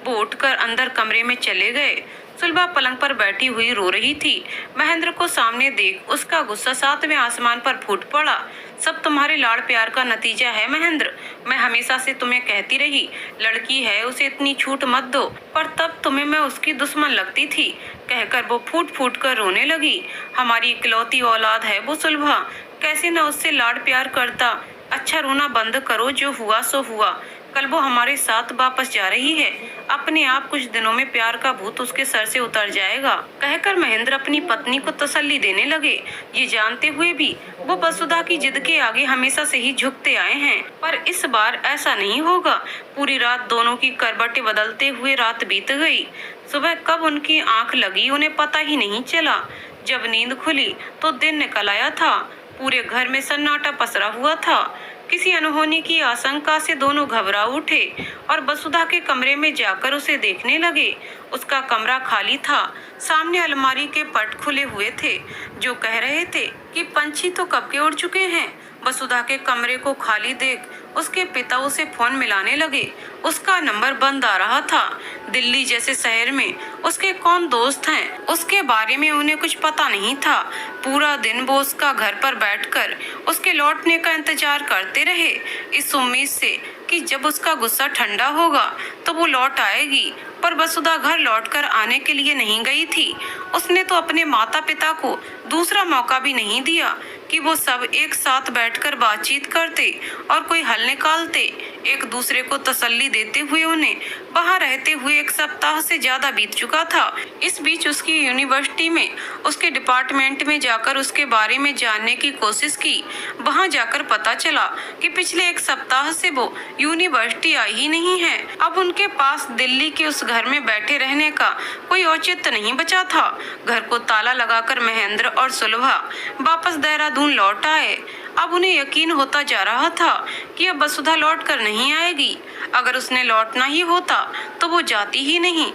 Speaker 1: वो उठकर अंदर कमरे में चले गए। सुलभा पलंग पर बैठी हुई रो रही थी। महेंद्र को सामने देख उसका गुस्सा सातवें आसमान पर फूट पड़ा। सब तुम्हारे लाड़ प्यार का नतीजा है महेंद्र। मैं हमेशा से तुम्हें कहती रही, लड़की है, उसे इतनी छूट मत दो, पर तब तुम्हें मैं उसकी दुश्मन लगती थी, कहकर वो फूट फूट कर रोने लगी। हमारी इकलौती औलाद है वो सुलभा, कैसे न उससे लाड़ प्यार करता। अच्छा, रोना बंद करो, जो हुआ सो हुआ, कल वो हमारे साथ वापस जा रही है, अपने आप कुछ दिनों में प्यार का भूत उसके सर से उतर जाएगा, कहकर महेंद्र अपनी पत्नी को तसल्ली देने लगे। ये जानते हुए भी वो वसुधा की जिद के आगे हमेशा से ही झुकते आए हैं, पर इस बार ऐसा नहीं होगा। पूरी रात दोनों की करवटें बदलते हुए रात बीत गई। सुबह कब उनकी आंख लगी उन्हें पता ही नहीं चला। जब नींद खुली तो दिन निकल आया था। पूरे घर में सन्नाटा पसरा हुआ था। किसी अनहोनी की आशंका से दोनों घबरा उठे और वसुधा के कमरे में जाकर उसे देखने लगे। उसका कमरा खाली था। सामने अलमारी के पट खुले हुए थे, जो कह रहे थे कि पंछी तो कब के उड़ चुके हैं। वसुधा के कमरे को खाली देख उसके पिता उसे फोन मिलाने लगे। उसका नंबर बंद आ रहा था। दिल्ली जैसे शहर में उसके कौन दोस्त हैं, उसके बारे में उन्हें कुछ पता नहीं था। पूरा दिन वो उसका घर पर बैठकर उसके लौटने का इंतजार करते रहे, इस उम्मीद से कि जब उसका गुस्सा ठंडा होगा तो वो लौट आएगी। पर वसुधा घर लौटकर आने के लिए नहीं गई थी। उसने तो अपने माता पिता को दूसरा मौका भी नहीं दिया कि वो सब एक साथ बैठकर बातचीत करते और कोई हल निकालते। एक दूसरे को तसल्ली देते हुए उन्हें वहां रहते हुए 1 सप्ताह से ज्यादा बीत चुका था। इस बीच उसकी यूनिवर्सिटी में उसके डिपार्टमेंट में जाकर उसके बारे में जानने की कोशिश की। वहां जाकर पता चला कि पिछले 1 सप्ताह से वो यूनिवर्सिटी आई ही नहीं है। अब उनके पास दिल्ली के उस घर में बैठे रहने का कोई औचित्य नहीं बचा था। घर को ताला लगाकर महेंद्र और सुलभा वापस देहरादून लौट आए। अब उन्हें यकीन होता जा रहा था कि अब वसुधा लौट कर नहीं आएगी। अगर उसने लौटना ही होता तो वो जाती ही नहीं।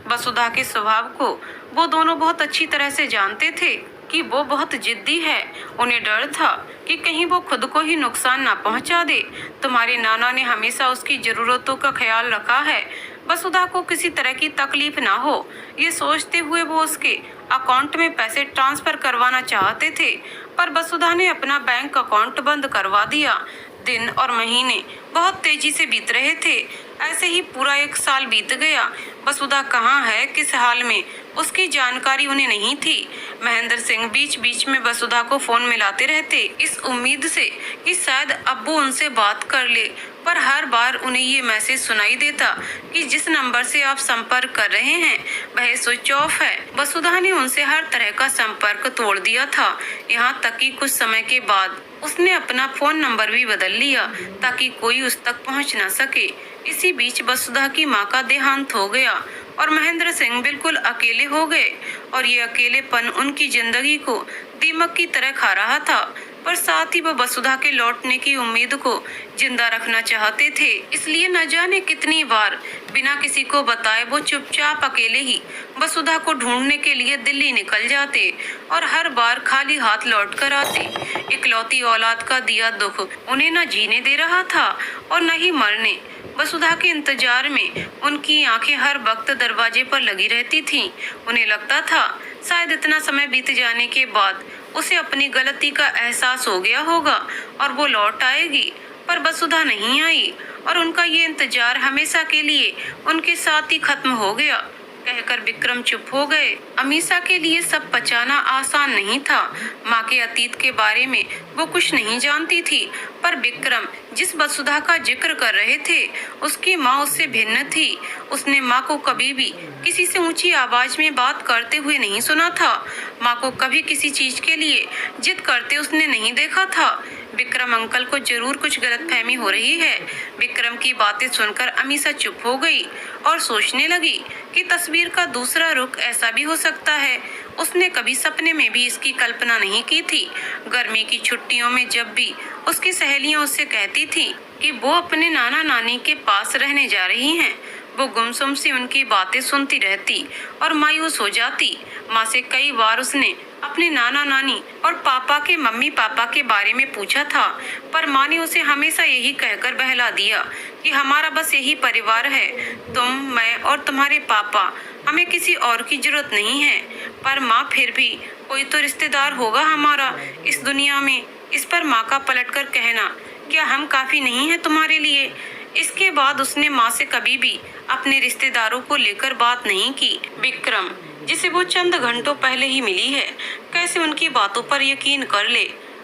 Speaker 1: वसुधा के स्वभाव को वो दोनों बहुत अच्छी तरह से जानते थे कि वो बहुत जिद्दी है। उन्हें डर था कि कहीं वो खुद को ही नुकसान ना पहुंचा दे। तुम्हारे नाना ने हमेशा उसकी जरूरतों का ख्याल रखा है, वसुधा को किसी तरह की तकलीफ ना हो, ये सोचते हुए वो उसके अकाउंट में पैसे ट्रांसफर करवाना चाहते थे, पर वसुधा ने अपना बैंक अकाउंट बंद करवा दिया। दिन और महीने बहुत तेजी से बीत रहे थे। ऐसे ही पूरा 1 साल बीत गया। वसुधा कहाँ है, किस हाल में, उसकी जानकारी उन्हें नहीं थी। महेंद्र सिंह बीच बीच में वसुधा को फोन मिलाते रहते, इस उम्मीद से कि शायद अब वो उनसे बात कर ले, पर हर बार उन्हें ये मैसेज सुनाई देता कि जिस नंबर से आप संपर्क कर रहे हैं वह स्विच ऑफ है। वसुधा ने उनसे हर तरह का संपर्क तोड़ दिया था। यहाँ तक कि कुछ समय के बाद उसने अपना फोन नंबर भी बदल लिया ताकि कोई उस तक पहुँच न सके। इसी बीच वसुधा की माँ का देहांत हो गया और महेंद्र सिंह बिल्कुल अकेले हो गए और ये अकेलेपन उनकी जिंदगी को दीमक की तरह खा रहा था। पर साथ ही वो वसुधा के लौटने की उम्मीद को जिंदा रखना चाहते थे। इसलिए न जाने कितनी बार बिना किसी को बताए वो चुपचाप अकेले ही वसुधा को ढूंढने के लिए दिल्ली निकल जाते और हर बार खाली हाथ लौट कर आते। इकलौती औलाद का दिया दुख उन्हें न जीने दे रहा था और न ही मरने। वसुधा के इंतजार में उनकी आंखें हर वक्त दरवाजे पर लगी रहती थीं। उन्हें लगता था शायद इतना समय बीत जाने के बाद उसे अपनी गलती का एहसास हो गया होगा और वो लौट आएगी, पर वसुधा नहीं आई और उनका ये इंतजार हमेशा के लिए उनके साथ ही खत्म हो गया। कहकर विक्रम चुप हो गए। अमीषा के लिए सब पचाना आसान नहीं था। माँ के अतीत के बारे में वो कुछ नहीं जानती थी, पर विक्रम जिस वसुधा का जिक्र कर रहे थे उसकी माँ उससे भिन्न थी। उसने माँ को कभी भी किसी से ऊंची आवाज में बात करते हुए नहीं सुना था। माँ को कभी किसी चीज के लिए जिद करते उसने नहीं देखा था। विक्रम अंकल को जरूर कुछ गलतफहमी हो रही है। विक्रम की बातें सुनकर अमीषा चुप हो गई और सोचने लगी कि तस्वीर का दूसरा रुख ऐसा भी हो सकता है। उसने कभी सपने में भी इसकी कल्पना नहीं की थी। गर्मी की छुट्टियों में जब भी उसकी सहेलियां उससे कहती थी कि वो अपने नाना नानी के पास रहने जा रही हैं, वो गुमसुम सी उनकी बातें सुनती रहती और मायूस हो जाती। माँ से कई बार उसने अपने नाना नानी और पापा के मम्मी पापा के बारे में पूछा था, पर माँ ने उसे हमेशा यही कहकर बहला दिया कि हमारा बस यही परिवार है, तुम, मैं और तुम्हारे पापा, हमें किसी और की जरूरत नहीं है। पर माँ फिर भी कोई तो रिश्तेदार होगा हमारा इस दुनिया में। इस पर माँ का पलटकर कहना, क्या हम काफी नहीं है तुम्हारे लिए? इसके बाद उसने माँ से कभी भी अपने रिश्तेदारों को लेकर बात नहीं की। विक्रम जिसे वो चंद घंटों पहले ही मिली है, कैसे उनकी बातों पर यकीन कर ले?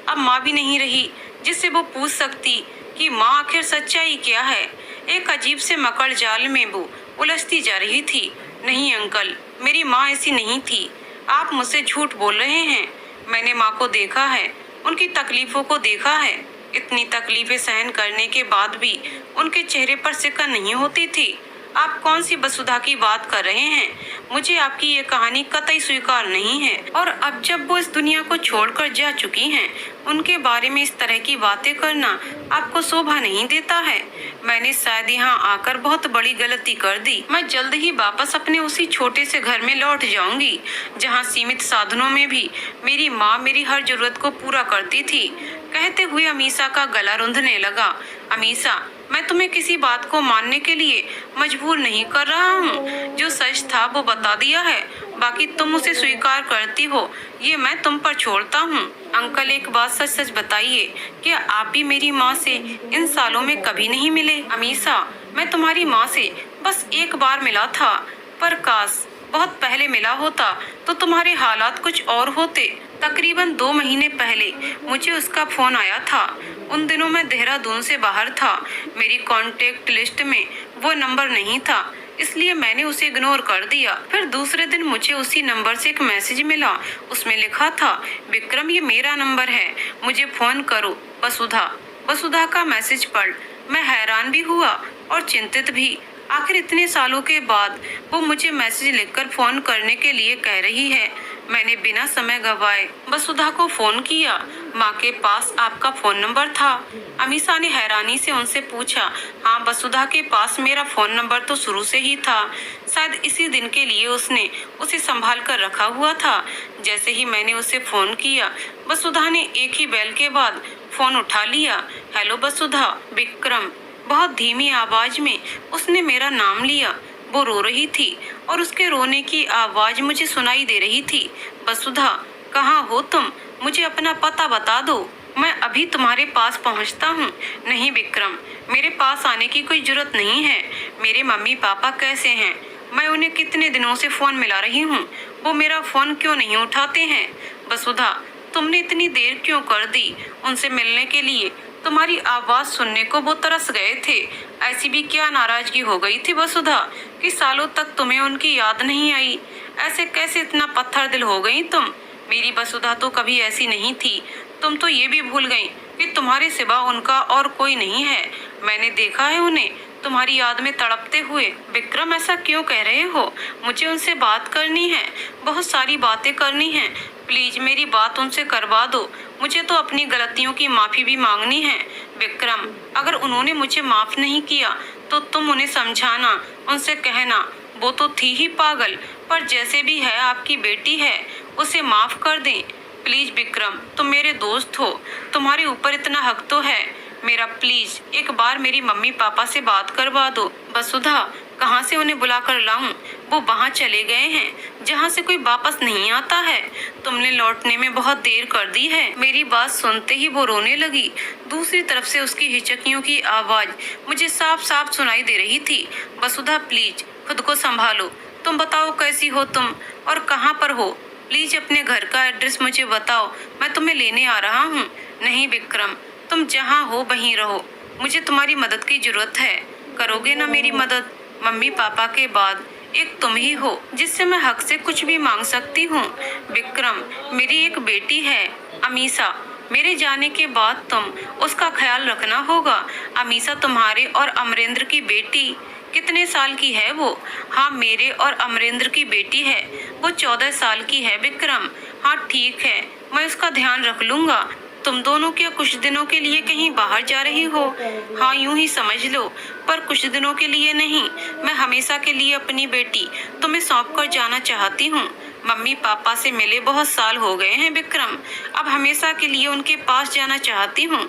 Speaker 1: अब माँ भी नहीं रही जिससे वो पूछ सकती कि माँ आखिर सच्चाई क्या है। एक अजीब से मकड़ जाल में वो उलझती जा रही थी। नहीं अंकल, मेरी माँ ऐसी नहीं थी, आप मुझसे झूठ बोल रहे हैं। मैंने माँ को देखा है, उनकी तकलीफों को देखा है। इतनी तकलीफें सहन करने के बाद भी उनके चेहरे पर सिकन नहीं होती थी। आप कौन सी वसुधा की बात कर रहे हैं? मुझे आपकी ये कहानी कतई स्वीकार नहीं है। और अब जब वो इस दुनिया को छोड़कर जा चुकी हैं, उनके बारे में इस तरह की बातें करना आपको शोभा नहीं देता है। मैंने शायद यहाँ आकर बहुत बड़ी गलती कर दी। मैं जल्द ही वापस अपने उसी छोटे से घर में लौट जाऊंगी, जहाँ सीमित साधनों में भी मेरी माँ मेरी हर जरूरत को पूरा करती थी। कहते हुए अमीषा का गला रुंधने लगा। अमीषा, मैं तुम्हें किसी बात को मानने के लिए मजबूर नहीं कर रहा हूँ। जो सच था वो बता दिया है, बाकी तुम उसे स्वीकार करती हो ये मैं तुम पर छोड़ता हूँ। अंकल एक बात सच सच बताइए, क्या आप भी मेरी माँ से इन सालों में कभी नहीं मिले? अमीषा, मैं तुम्हारी माँ से बस एक बार मिला था, पर काश बहुत पहले मिला होता तो तुम्हारे हालात कुछ और होते। तकरीबन 2 महीने पहले मुझे उसका फोन आया था। उन दिनों मैं देहरादून से बाहर था। मेरी कांटेक्ट लिस्ट में वो नंबर नहीं था, इसलिए मैंने उसे इग्नोर कर दिया। फिर दूसरे दिन मुझे उसी नंबर से एक मैसेज मिला। उसमें लिखा था, विक्रम ये मेरा नंबर है, मुझे फोन करो, वसुधा। वसुधा का मैसेज पढ़ मैं हैरान भी हुआ और चिंतित भी। आखिर इतने सालों के बाद वो मुझे मैसेज लिखकर फोन करने के लिए कह रही है। मैंने बिना समय गवाए वसुधा को फोन किया। माँ के पास आपका फोन नंबर था? अमीषा ने हैरानी से उनसे पूछा। हाँ, वसुधा के पास मेरा फोन नंबर तो शुरू से ही था। शायद इसी दिन के लिए उसने उसे संभाल कर रखा हुआ था। जैसे ही मैंने उसे फोन किया, वसुधा ने एक ही बेल के बाद फोन उठा लिया। हेलो वसुधा। विक्रम। बहुत धीमी आवाज में उसने मेरा नाम लिया। वो रो रही थी और उसके रोने की आवाज मुझे सुनाई दे रही थी। वसुधा, कहाँ हो तुम? मुझे अपना पता बता दो, मैं अभी तुम्हारे पास पहुंचता हूँ। नहीं विक्रम, मेरे पास आने की कोई जरूरत नहीं है। मेरे मम्मी पापा कैसे हैं? मैं उन्हें कितने दिनों से फोन मिला रही हूँ, वो मेरा फोन क्यों नहीं उठाते हैं? वसुधा, तुमने इतनी देर क्यों कर दी उनसे मिलने के लिए? तुम्हारी आवाज सुनने को वो तरस गए थे। ऐसी भी क्या नाराजगी हो गई थी वसुधा कि सालों तक तुम्हें उनकी याद नहीं आई? ऐसे कैसे इतना पत्थर दिल हो गई तुम? मेरी वसुधा तो कभी ऐसी नहीं थी। तुम तो ये भी भूल गई कि तुम्हारे सिवा उनका और कोई नहीं है। मैंने देखा है उन्हें तुम्हारी याद में तड़पते हुए। विक्रम, ऐसा क्यों कह रहे हो? मुझे उनसे बात करनी है, बहुत सारी बातें करनी है। प्लीज मेरी बात उनसे करवा दो। मुझे तो अपनी गलतियों की माफी भी मांगनी है। विक्रम, अगर उन्होंने मुझे माफ नहीं किया तो तुम उन्हें समझाना, उनसे कहना वो तो थी ही पागल, पर जैसे भी है आपकी बेटी है, उसे माफ कर दें। प्लीज विक्रम, तुम मेरे दोस्त हो, तुम्हारे ऊपर इतना हक तो है मेरा। प्लीज एक बार मेरी मम्मी पापा से बात करवा दो। वसुधा, कहाँ से उन्हें बुलाकर लाऊं? वो वहाँ चले गए हैं जहाँ से कोई वापस नहीं आता है। तुमने लौटने में बहुत देर कर दी है। मेरी बात सुनते ही वो रोने लगी। दूसरी तरफ से उसकी हिचकियों की आवाज मुझे साफ साफ सुनाई दे रही थी। वसुधा प्लीज खुद को संभालो, तुम बताओ कैसी हो तुम और कहाँ पर हो? प्लीज अपने घर का एड्रेस मुझे बताओ, मैं तुम्हें लेने आ रहा हूँ। नहीं विक्रम, तुम जहाँ हो वहीं रहो, मुझे तुम्हारी मदद की जरूरत है। करोगे ना मेरी मदद? मम्मी पापा के बाद एक तुम ही हो जिससे मैं हक से कुछ भी मांग सकती हूँ। विक्रम, मेरी एक बेटी है अमीसा, मेरे जाने के बाद तुम उसका ख्याल रखना होगा। अमीसा तुम्हारे और अमरेंद्र की बेटी कितने साल की है वो? हाँ, मेरे और अमरेंद्र की बेटी है, वो 14 साल की है विक्रम। हाँ ठीक है, मैं उसका ध्यान रख लूंगा। तुम दोनों क्या कुछ दिनों के लिए कहीं बाहर जा रही हो? हाँ यूं ही समझ लो, पर कुछ दिनों के लिए नहीं, मैं हमेशा के लिए अपनी बेटी तुम्हें सौंप कर जाना चाहती हूँ। मम्मी पापा से मिले बहुत साल हो गए हैं विक्रम, अब हमेशा के लिए उनके पास जाना चाहती हूँ।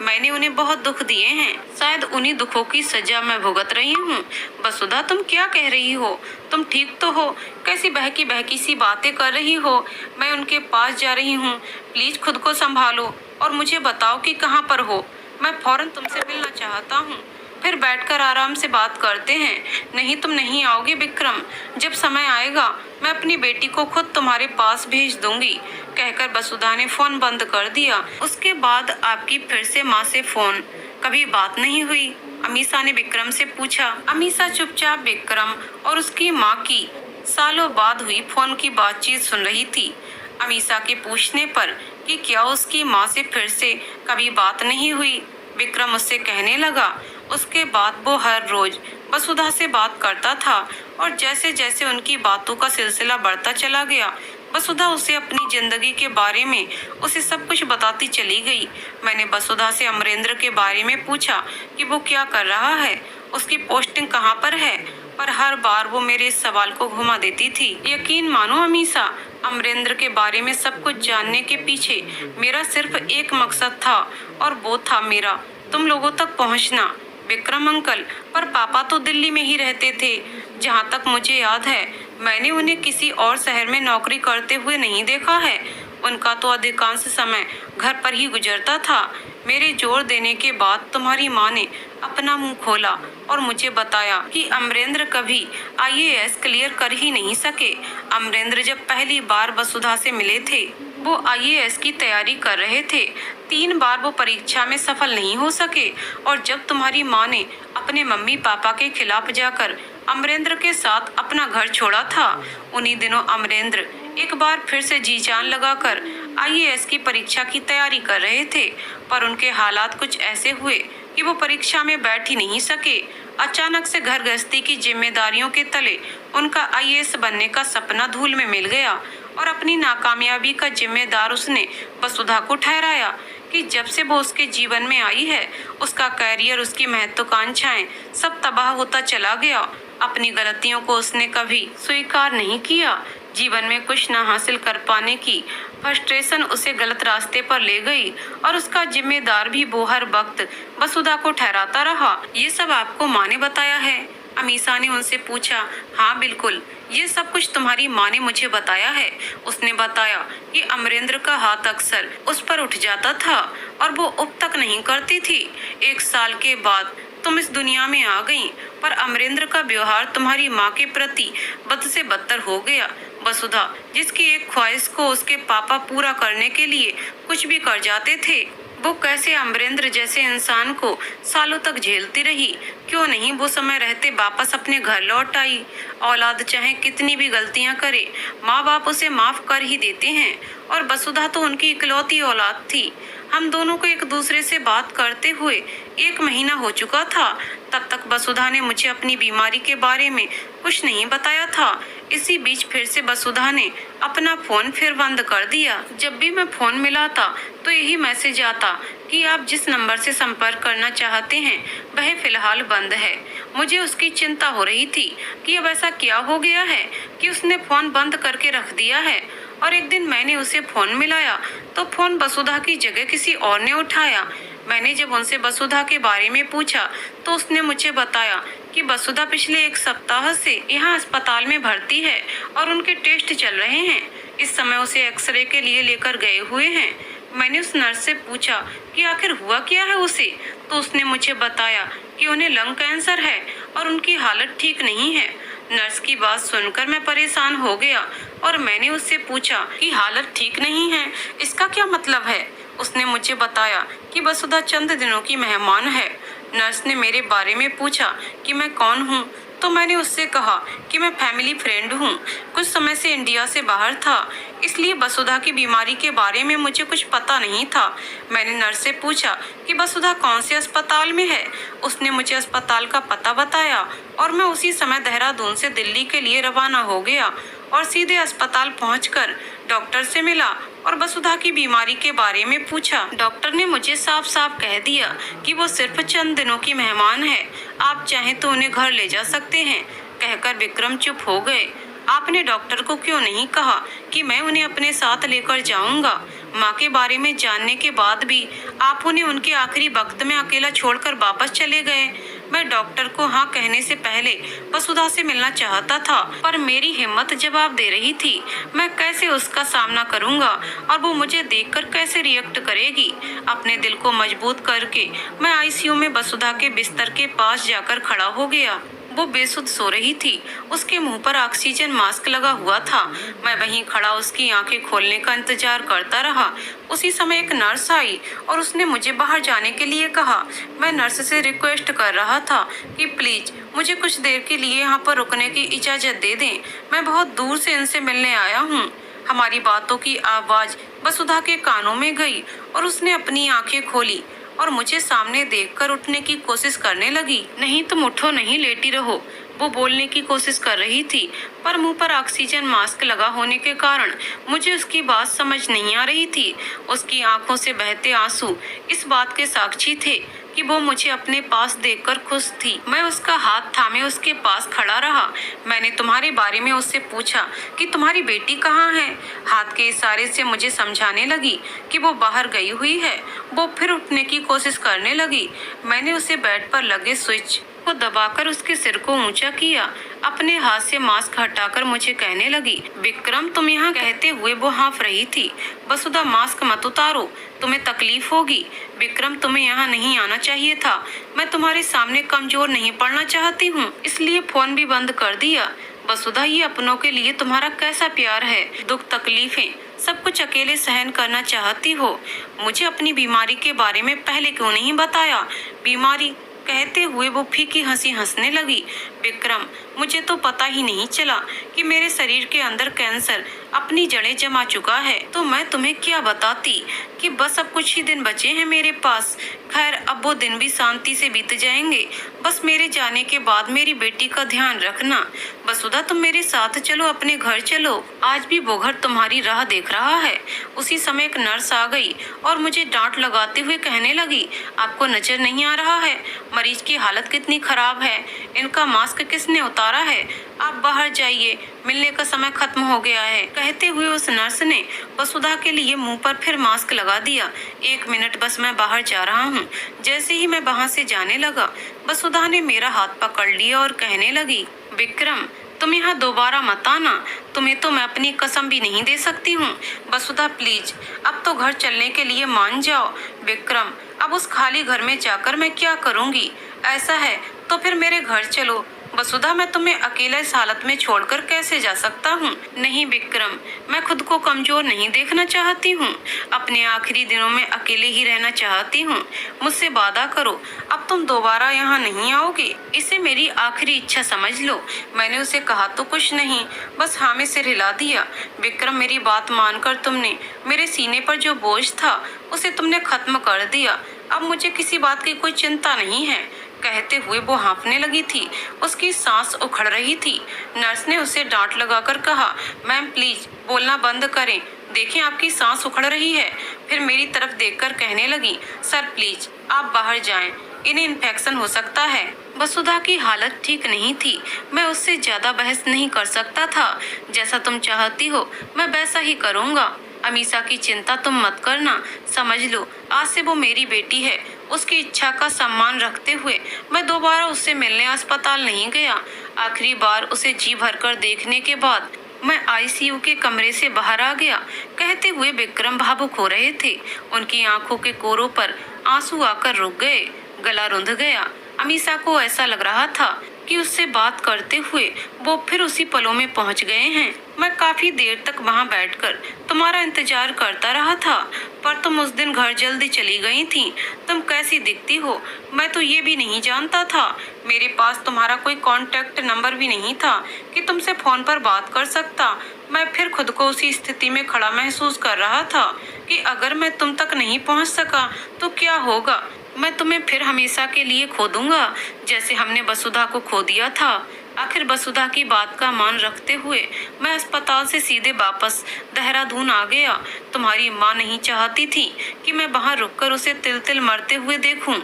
Speaker 1: मैंने उन्हें बहुत दुख दिए हैं, शायद उन्हीं दुखों की सजा मैं भुगत रही हूँ। वसुधा, तुम क्या कह रही हो? तुम ठीक तो हो? कैसी बहकी बहकी सी बातें कर रही हो? मैं उनके पास जा रही हूँ, प्लीज खुद को संभालो और मुझे बताओ कि कहाँ पर हो। मैं फौरन तुमसे मिलना चाहता हूँ, फिर बैठकर आराम से बात करते हैं। नहीं, तुम नहीं आओगे विक्रम, जब समय आएगा मैं अपनी बेटी को खुद तुम्हारे पास भेज दूंगी। कहकर वसुधा ने फोन बंद कर दिया। उसके बाद आपकी फिर से माँ से फोन कभी बात नहीं हुई? अमीसा ने विक्रम से पूछा। अमीसा चुपचाप विक्रम और उसकी माँ की सालों बाद हुई फोन की बातचीत सुन रही थी। अमीसा के पूछने पर कि क्या उसकी माँ से फिर से कभी बात नहीं हुई, विक्रम उससे कहने लगा उसके बाद वो हर रोज वसुधा से बात करता था और जैसे जैसे उनकी बातों का सिलसिला बढ़ता चला गया, वसुधा उसे अपनी जिंदगी के बारे में उसे सब कुछ बताती चली गई। मैंने वसुधा से अमरेंद्र के बारे में पूछा कि वो क्या कर रहा है, उसकी पोस्टिंग कहाँ पर है, पर हर बार वो मेरे इस सवाल को घुमा देती थी। यकीन मानो अमीसा, अमरेंद्र के बारे में सब कुछ जानने के पीछे मेरा सिर्फ एक मकसद था और वो था मेरा तुम लोगों तक पहुंचना। विक्रम अंकल, पर पापा तो दिल्ली में ही रहते थे। जहाँ तक मुझे याद है मैंने उन्हें किसी और शहर में नौकरी करते हुए नहीं देखा है। उनका तो अधिकांश समय घर पर ही गुजरता था। मेरे जोर देने के बाद तुम्हारी माँ ने अपना मुंह खोला और मुझे बताया कि अमरेंद्र कभी आईएएस क्लियर कर ही नहीं सके। अमरेंद्र जब पहली बार वसुधा से मिले थे वो आईएएस की तैयारी कर रहे थे। 3 बार वो परीक्षा में सफल नहीं हो सके और जब तुम्हारी माँ ने अपने मम्मी पापा के खिलाफ जाकर अमरेंद्र के साथ अपना घर छोड़ा था, उन्हीं दिनों अमरेंद्र एक बार फिर से जी जान लगाकर आईएएस की परीक्षा की तैयारी कर रहे थे, पर उनके हालात कुछ ऐसे हुए कि वो परीक्षा में बैठ ही नहीं सके। अचानक से घर गृहस्थी की जिम्मेदारियों के तले उनका आईएएस बनने का सपना धूल में मिल गया और अपनी नाकामयाबी का जिम्मेदार उसने वसुधा को ठहराया कि जब से वो उसके जीवन में आई है उसका करियर, उसकी महत्वाकांक्षाएं सब तबाह होता चला गया। अपनी गलतियों को उसने कभी स्वीकार नहीं किया। जीवन में कुछ न हासिल कर पाने की फ्रस्ट्रेशन उसे गलत रास्ते पर ले गई और उसका जिम्मेदार भी वो हर वक्त वसुधा को ठहराता रहा। ये सब आपको माँ ने बताया है? अमीसा ने उनसे पूछा। हाँ बिल्कुल, ये सब कुछ तुम्हारी माँ ने मुझे बताया है। उसने बताया कि अमरेंद्र का हाथ अक्सर उस पर उठ जाता था और वो अब तक नहीं करती थी। 1 साल के बाद तुम इस दुनिया में आ गई, पर अमरेंद्र का व्यवहार तुम्हारी माँ के प्रति बद से बदतर हो गया। वसुधा, जिसकी एक ख्वाहिश को उसके पापा पूरा करने के लिए कुछ भी कर जाते थे, वो कैसे अमरेंद्र जैसे इंसान को सालों तक झेलती रही? क्यों नहीं वो समय रहते वापस अपने घर लौट आई? औलाद चाहे कितनी भी गलतियां करे, माँ बाप उसे माफ कर ही देते हैं और वसुधा तो उनकी इकलौती औलाद थी। हम दोनों को एक दूसरे से बात करते हुए 1 महीना हो चुका था। तब तक वसुधा ने मुझे अपनी बीमारी के बारे में कुछ नहीं बताया था। इसी बीच फिर से वसुधा ने अपना फोन फिर बंद कर दिया। जब भी मैं फोन मिलाता तो यही मैसेज आता कि आप जिस नंबर से संपर्क करना चाहते हैं वह फिलहाल बंद है। मुझे उसकी चिंता हो रही थी कि अब ऐसा क्या हो गया है कि उसने फोन बंद करके रख दिया है। और एक दिन मैंने उसे फोन मिलाया तो फोन वसुधा की जगह किसी और ने उठाया। मैंने जब उनसे वसुधा के बारे में पूछा तो उसने मुझे बताया कि वसुधा पिछले 1 सप्ताह से यहाँ अस्पताल में भर्ती है और उनके टेस्ट चल रहे हैं। इस समय उसे एक्सरे के लिए लेकर गए हुए हैं। मैंने उस नर्स से पूछा कि आखिर हुआ क्या है उसे, तो उसने मुझे बताया कि उन्हें लंग कैंसर है और उनकी हालत ठीक नहीं है। नर्स की बात सुनकर मैं परेशान हो गया और मैंने उससे पूछा कि हालत ठीक नहीं है, इसका क्या मतलब है। उसने मुझे बताया कि वसुधा चंद दिनों की मेहमान है। नर्स ने मेरे बारे में पूछा कि मैं कौन हूँ, तो मैंने उससे कहा कि मैं फैमिली फ्रेंड हूँ, कुछ समय से इंडिया से बाहर था, इसलिए वसुधा की बीमारी के बारे में मुझे कुछ पता नहीं था। मैंने नर्स से पूछा कि वसुधा कौन से अस्पताल में है। उसने मुझे अस्पताल का पता बताया और मैं उसी समय देहरादून से दिल्ली के लिए रवाना हो गया और सीधे अस्पताल पहुंचकर डॉक्टर से मिला और वसुधा की बीमारी के बारे में पूछा। डॉक्टर ने मुझे साफ साफ कह दिया कि वो सिर्फ चंद दिनों की मेहमान है, आप चाहें तो उन्हें घर ले जा सकते हैं। कहकर विक्रम चुप हो गए। आपने डॉक्टर को क्यों नहीं कहा कि मैं उन्हें अपने साथ लेकर जाऊंगा? माँ के बारे में जानने के बाद भी आप उन्हें उनके आखिरी वक्त में अकेला छोड़कर वापस चले गए। मैं डॉक्टर को हाँ कहने से पहले वसुधा से मिलना चाहता था, पर मेरी हिम्मत जवाब दे रही थी। मैं कैसे उसका सामना करूंगा और वो मुझे देखकर कैसे रिएक्ट करेगी। अपने दिल को मजबूत करके मैं आईसीयू में वसुधा के बिस्तर के पास जाकर खड़ा हो गया। वो बेसुध सो रही थी, उसके मुंह पर ऑक्सीजन मास्क लगा हुआ था। मैं वहीं खड़ा उसकी आंखें खोलने का इंतजार करता रहा। उसी समय एक नर्स आई और उसने मुझे बाहर जाने के लिए कहा। मैं नर्स से रिक्वेस्ट कर रहा था कि प्लीज मुझे कुछ देर के लिए यहाँ पर रुकने की इजाजत दे दें, मैं बहुत दूर से इनसे मिलने आया हूँ। हमारी बातों की आवाज वसुधा के कानों में गई और उसने अपनी आंखें खोली और मुझे सामने देखकर उठने की कोशिश करने लगी। नहीं तुम उठो नहीं, लेटी रहो। वो बोलने की कोशिश कर रही थी, पर मुंह पर ऑक्सीजन मास्क लगा होने के कारण मुझे उसकी बात समझ नहीं आ रही थी। उसकी आंखों से बहते आंसू इस बात के साक्षी थे कि वो मुझे अपने पास देखकर खुश थी। मैं उसका हाथ थामे उसके पास खड़ा रहा। मैंने तुम्हारे बारे में उससे पूछा कि तुम्हारी बेटी कहाँ है। हाथ के इशारे से मुझे समझाने लगी कि वो बाहर गई हुई है। वो फिर उठने की कोशिश करने लगी। मैंने उसे बेड पर लगे स्विच को दबाकर उसके सिर को ऊंचा किया। अपने हाथ से मास्क हटाकर मुझे कहने लगी, विक्रम तुम यहाँ। कहते हुए वो हाँफ रही थी। वसुधा मास्क मत उतारो, तुम्हें तकलीफ होगी। विक्रम तुम्हें यहाँ नहीं आना चाहिए था। मैं तुम्हारे सामने कमजोर नहीं पड़ना चाहती हूँ, इसलिए फोन भी बंद कर दिया। वसुधा ये अपनों के लिए तुम्हारा कैसा प्यार है। दुख तकलीफें सब कुछ अकेले सहन करना चाहती हो। मुझे अपनी बीमारी के बारे में पहले क्यों नहीं बताया? बीमारी कहते हुए वो फीकी हंसी हंसने लगी। विक्रम मुझे तो पता ही नहीं चला कि मेरे शरीर के अंदर कैंसर अपनी जड़ें जमा चुका है। तो मैं तुम्हें क्या बताती कि बस अब कुछ ही दिन बचे हैं मेरे पास। खैर अब वो दिन भी शांति से बीत जाएंगे। बस मेरे जाने के बाद मेरी बेटी का ध्यान रखना। वसुधा तुम मेरे साथ चलो, अपने घर चलो। आज भी वो घर तुम्हारी राह देख रहा है। उसी समय एक नर्स आ गई और मुझे डांट लगाते हुए कहने लगी, आपको नजर नहीं आ रहा है मरीज की हालत कितनी खराब है? इनका मास्क किसने उतारा है? आप बाहर जाइए, मिलने का समय खत्म हो गया है। कहते हुए उस नर्स ने वसुधा के लिए मुंह पर फिर मास्क लगा दिया। 1 मिनट बस, मैं बाहर जा रहा हूँ। जैसे ही मैं वहाँ से जाने लगा, वसुधा ने मेरा हाथ पकड़ लिया और कहने लगी, विक्रम तुम यहाँ दोबारा मत आना। तुम्हें तो मैं अपनी कसम भी नहीं दे सकती हूँ। वसुधा प्लीज अब तो घर चलने के लिए मान जाओ। विक्रम अब उस खाली घर में जाकर मैं क्या करूँगी? ऐसा है तो फिर मेरे घर चलो। वसुधा मैं तुम्हें अकेला इस हालत में छोड़कर कैसे जा सकता हूँ? नहीं विक्रम, मैं खुद को कमजोर नहीं देखना चाहती हूँ। अपने आखिरी दिनों में अकेले ही रहना चाहती हूँ। मुझसे वादा करो अब तुम दोबारा यहाँ नहीं आओगे। इसे मेरी आखिरी इच्छा समझ लो। मैंने उसे कहा तो कुछ नहीं, बस हाँ में सिर हिला दिया। विक्रम मेरी बात मानकर तुमने मेरे सीने पर जो बोझ था उसे तुमने खत्म कर दिया। अब मुझे किसी बात की कोई चिंता नहीं है। कहते हुए वो हाँफने लगी थी, उसकी सांस उखड़ रही थी। नर्स ने उसे डांट लगाकर कहा, मैम प्लीज बोलना बंद करें, देखें आपकी सांस उखड़ रही है। फिर मेरी तरफ देखकर कहने लगी, सर प्लीज आप बाहर जाएं, इन्हें इन्फेक्शन हो सकता है। वसुधा की हालत ठीक नहीं थी। मैं उससे ज्यादा बहस नहीं कर सकता था। जैसा तुम चाहती हो मैं वैसा ही करूँगा। अमीषा की चिंता तुम मत करना, समझ लो आज से वो मेरी बेटी है। उसकी इच्छा का सम्मान रखते हुए मैं दोबारा उससे मिलने अस्पताल नहीं गया। आखिरी बार उसे जी भरकर देखने के बाद मैं आईसीयू के कमरे से बाहर आ गया। कहते हुए विक्रम भावुक हो रहे थे। उनकी आंखों के कोरों पर आंसू आकर रुक गए, गला रुंध गया। अमीषा को ऐसा लग रहा था कि उससे बात करते हुए वो फिर उसी पलों में पहुंच गए हैं। मैं काफी देर तक वहां बैठकर तुम्हारा इंतजार करता रहा था, पर तुम उस दिन घर जल्दी चली गई थी। तुम कैसी दिखती हो मैं तो ये भी नहीं जानता था। मेरे पास तुम्हारा कोई कांटेक्ट नंबर भी नहीं था कि तुमसे फोन पर बात कर सकता। मैं फिर खुद को उसी स्थिति में खड़ा महसूस कर रहा था कि अगर मैं तुम तक नहीं पहुंच सका तो क्या होगा। मैं तुम्हें फिर हमेशा के लिए खो दूंगा, जैसे हमने वसुधा को खो दिया था। आखिर वसुधा की बात का मान रखते हुए मैं अस्पताल से सीधे वापस देहरादून आ गया। तुम्हारी माँ नहीं चाहती थी कि मैं वहां रुककर उसे तिल तिल मरते हुए देखूं,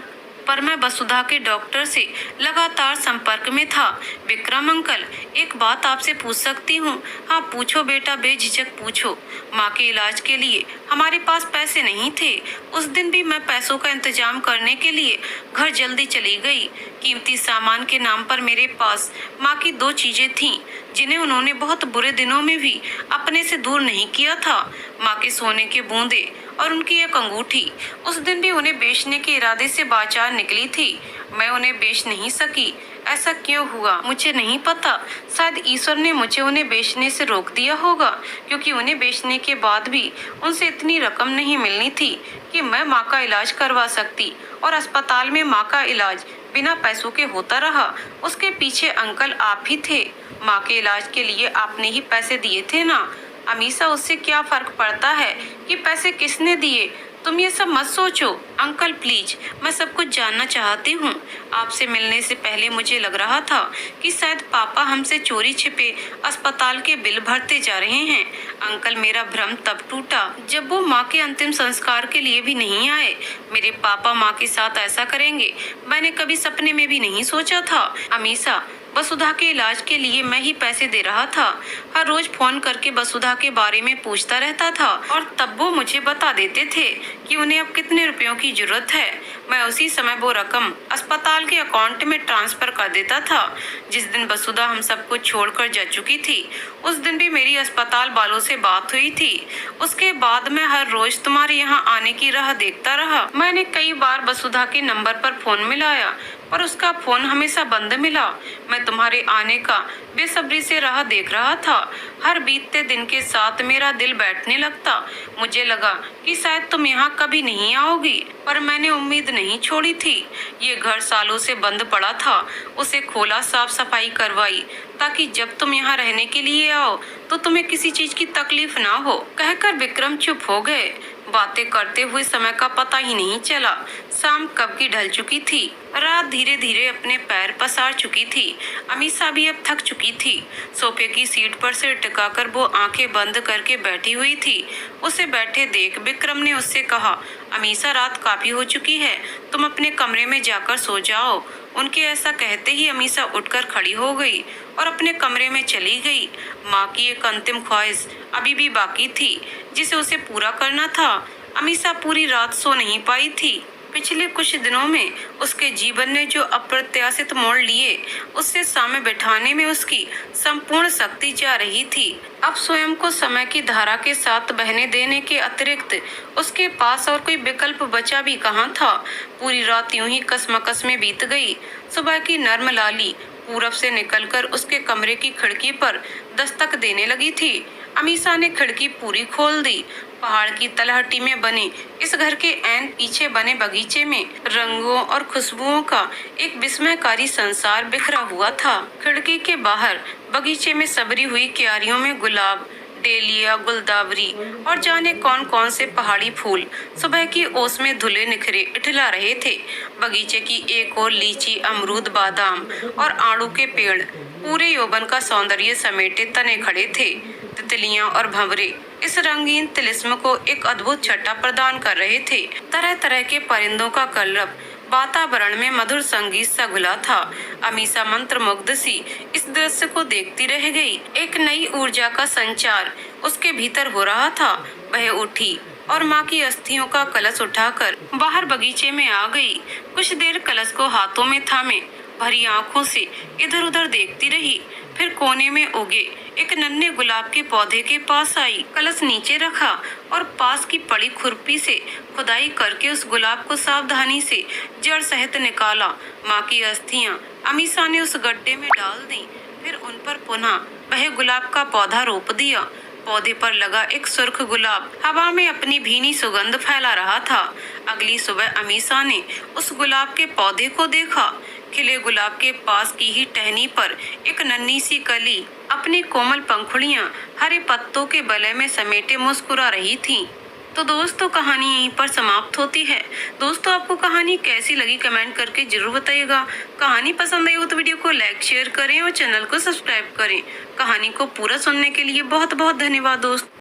Speaker 1: पर मैं वसुधा के डॉक्टर से लगातार संपर्क में था। विक्रम अंकल, एक बात आपसे पूछ सकती हूँ? हाँ पूछो बेटा, बेझिझक पूछो। माँ के इलाज के लिए हमारे पास पैसे नहीं थे। उस दिन भी मैं पैसों का इंतजाम करने के लिए घर जल्दी चली गई। कीमती सामान के नाम पर मेरे पास माँ की 2 चीजें थीं, जिन्हें उन्होंने बहुत बुरे दिनों में भी अपने से दूर नहीं किया था। माँ के सोने के बूंदे और उनकी एक अंगूठी। उस दिन भी उन्हें बेचने के इरादे से बाजार निकली थी। मैं उन्हें बेच नहीं सकी। ऐसा क्यों हुआ मुझे नहीं पता। शायद ईश्वर ने मुझे उन्हें बेचने से रोक दिया होगा, क्योंकि उन्हें बेचने के बाद भी उनसे इतनी रकम नहीं मिलनी थी कि मैं माँ का इलाज करवा सकती। और अस्पताल में माँ का इलाज बिना पैसों के होता रहा। उसके पीछे अंकल आप ही थे। माँ के इलाज के लिए आपने ही पैसे दिए थे ना। अमीषा, उससे क्या फर्क पड़ता है कि पैसे किसने दिए? तुम ये सब मत सोचो। अंकल प्लीज, मैं सब कुछ जानना चाहती हूँ। आपसे मिलने से पहले मुझे लग रहा था कि शायद पापा हमसे चोरी छिपे अस्पताल के बिल भरते जा रहे हैं। अंकल, मेरा भ्रम तब टूटा जब वो माँ के अंतिम संस्कार के लिए भी नहीं आए। मेरे पापा माँ के साथ ऐसा करेंगे मैंने कभी सपने में भी नहीं सोचा था। अमीषा, वसुधा के इलाज के लिए मैं ही पैसे दे रहा था। हर रोज फोन करके वसुधा के बारे में पूछता रहता था और तब वो मुझे बता देते थे कि उन्हें अब कितने रुपयों की जरूरत है। मैं उसी समय वो रकम अस्पताल के अकाउंट में ट्रांसफर कर देता था। जिस दिन वसुधा हम सबको छोड़कर जा चुकी थी, उस दिन भी मेरी अस्पताल वालों से बात हुई थी। उसके बाद मैं हर रोज तुम्हारे यहाँ आने की राह देखता रहा। मैंने कई बार वसुधा के नंबर पर फोन मिलाया, पर उसका फोन हमेशा बंद मिला। मैं तुम्हारे आने का बेसब्री से राह देख रहा था। हर बीतते दिन के साथ मेरा दिल बैठने लगता। मुझे लगा कि शायद तुम यहाँ कभी नहीं आओगी, पर मैंने उम्मीद नहीं छोड़ी थी। ये घर सालों से बंद पड़ा था। उसे खोला, साफ सफाई करवाई, ताकि जब तुम यहाँ रहने के लिए आओ तो तुम्हें किसी चीज की तकलीफ ना हो। कहकर विक्रम चुप हो गए। बातें करते हुए समय का पता ही नहीं चला। शाम कब की ढल चुकी थी। रात धीरे धीरे अपने पैर पसार चुकी थी। अमीषा भी अब थक चुकी थी। सोफे की सीट पर सिर टिकाकर वो आंखें बंद करके बैठी हुई थी। उसे बैठे देख विक्रम ने उससे कहा, अमीषा, रात काफी हो चुकी है, तुम अपने कमरे में जाकर सो जाओ। उनके ऐसा कहते ही अमीषा उठकर खड़ी हो गई और अपने कमरे में चली गई। माँ की एक अंतिम ख्वाहिश अभी भी बाकी थी, जिसे उसे पूरा करना था। अमीषा पूरी रात सो नहीं पाई थी। पिछले कुछ दिनों में उसके जीवन ने जो अप्रत्याशित मोड़ लिए, उससे सामने बैठाने में उसकी संपूर्ण शक्ति जा रही थी। अब स्वयं को समय की धारा के साथ बहने देने के अतिरिक्त उसके पास और कोई विकल्प बचा भी कहाँ था। पूरी रात यूं ही कसमकस में बीत गई। सुबह की नर्म लाली पूरब से निकलकर उसके कमरे की खिड़की पर दस्तक देने लगी थी। अमीषा ने खिड़की पूरी खोल दी। पहाड़ की तलहटी में बने इस घर के ऐन पीछे बने बगीचे में रंगों और खुशबुओं का एक विस्मयकारी संसार बिखरा हुआ था। खिड़की के बाहर बगीचे में सबरी हुई क्यारियों में गुलाब, डेलिया, गुलदावरी और जाने कौन कौन से पहाड़ी फूल सुबह की ओस में धुले निखरे इठला रहे थे। बगीचे की एक ओर लीची, अमरूद, बादाम और आड़ू के पेड़ पूरे यौवन का सौंदर्य समेटे तने खड़े थे। तितलियां और भंवरे इस रंगीन तिलिस्म को एक अद्भुत छटा प्रदान कर रहे थे। तरह तरह के परिंदों का कलरव वातावरण में मधुर संगीत सा घुला था। अमीषा मंत्रमुग्ध सी इस दृश्य को देखती रह गई। एक नई ऊर्जा का संचार उसके भीतर हो रहा था। वह उठी और माँ की अस्थियों का कलश उठाकर बाहर बगीचे में आ गई। कुछ देर कलश को हाथों में थामे भरी आंखों से इधर उधर देखती रही। फिर कोने में उगे एक नन्हे गुलाब के पौधे के पास आई, कलश नीचे रखा और पास की पड़ी खुरपी से खुदाई करके उस गुलाब को सावधानी से जड़ सहित निकाला। माँ की अस्थियां अमीषा ने उस गड्ढे में डाल दी। फिर उन पर पुनः वह गुलाब का पौधा रोप दिया। पौधे पर लगा एक सुर्ख गुलाब हवा में अपनी भीनी सुगंध फैला रहा था। अगली सुबह अमीषा ने उस गुलाब के पौधे को देखा। खिले गुलाब के पास की ही टहनी पर एक नन्ही सी कली अपनी कोमल पंखुड़ियां हरे पत्तों के बले में समेटे मुस्कुरा रही थी। तो दोस्तों, कहानी यहीं पर समाप्त होती है। दोस्तों, आपको कहानी कैसी लगी कमेंट करके जरूर बताइएगा। कहानी पसंद आई हो तो वीडियो को लाइक शेयर करें और चैनल को सब्सक्राइब करें। कहानी को पूरा सुनने के लिए बहुत बहुत धन्यवाद दोस्तों।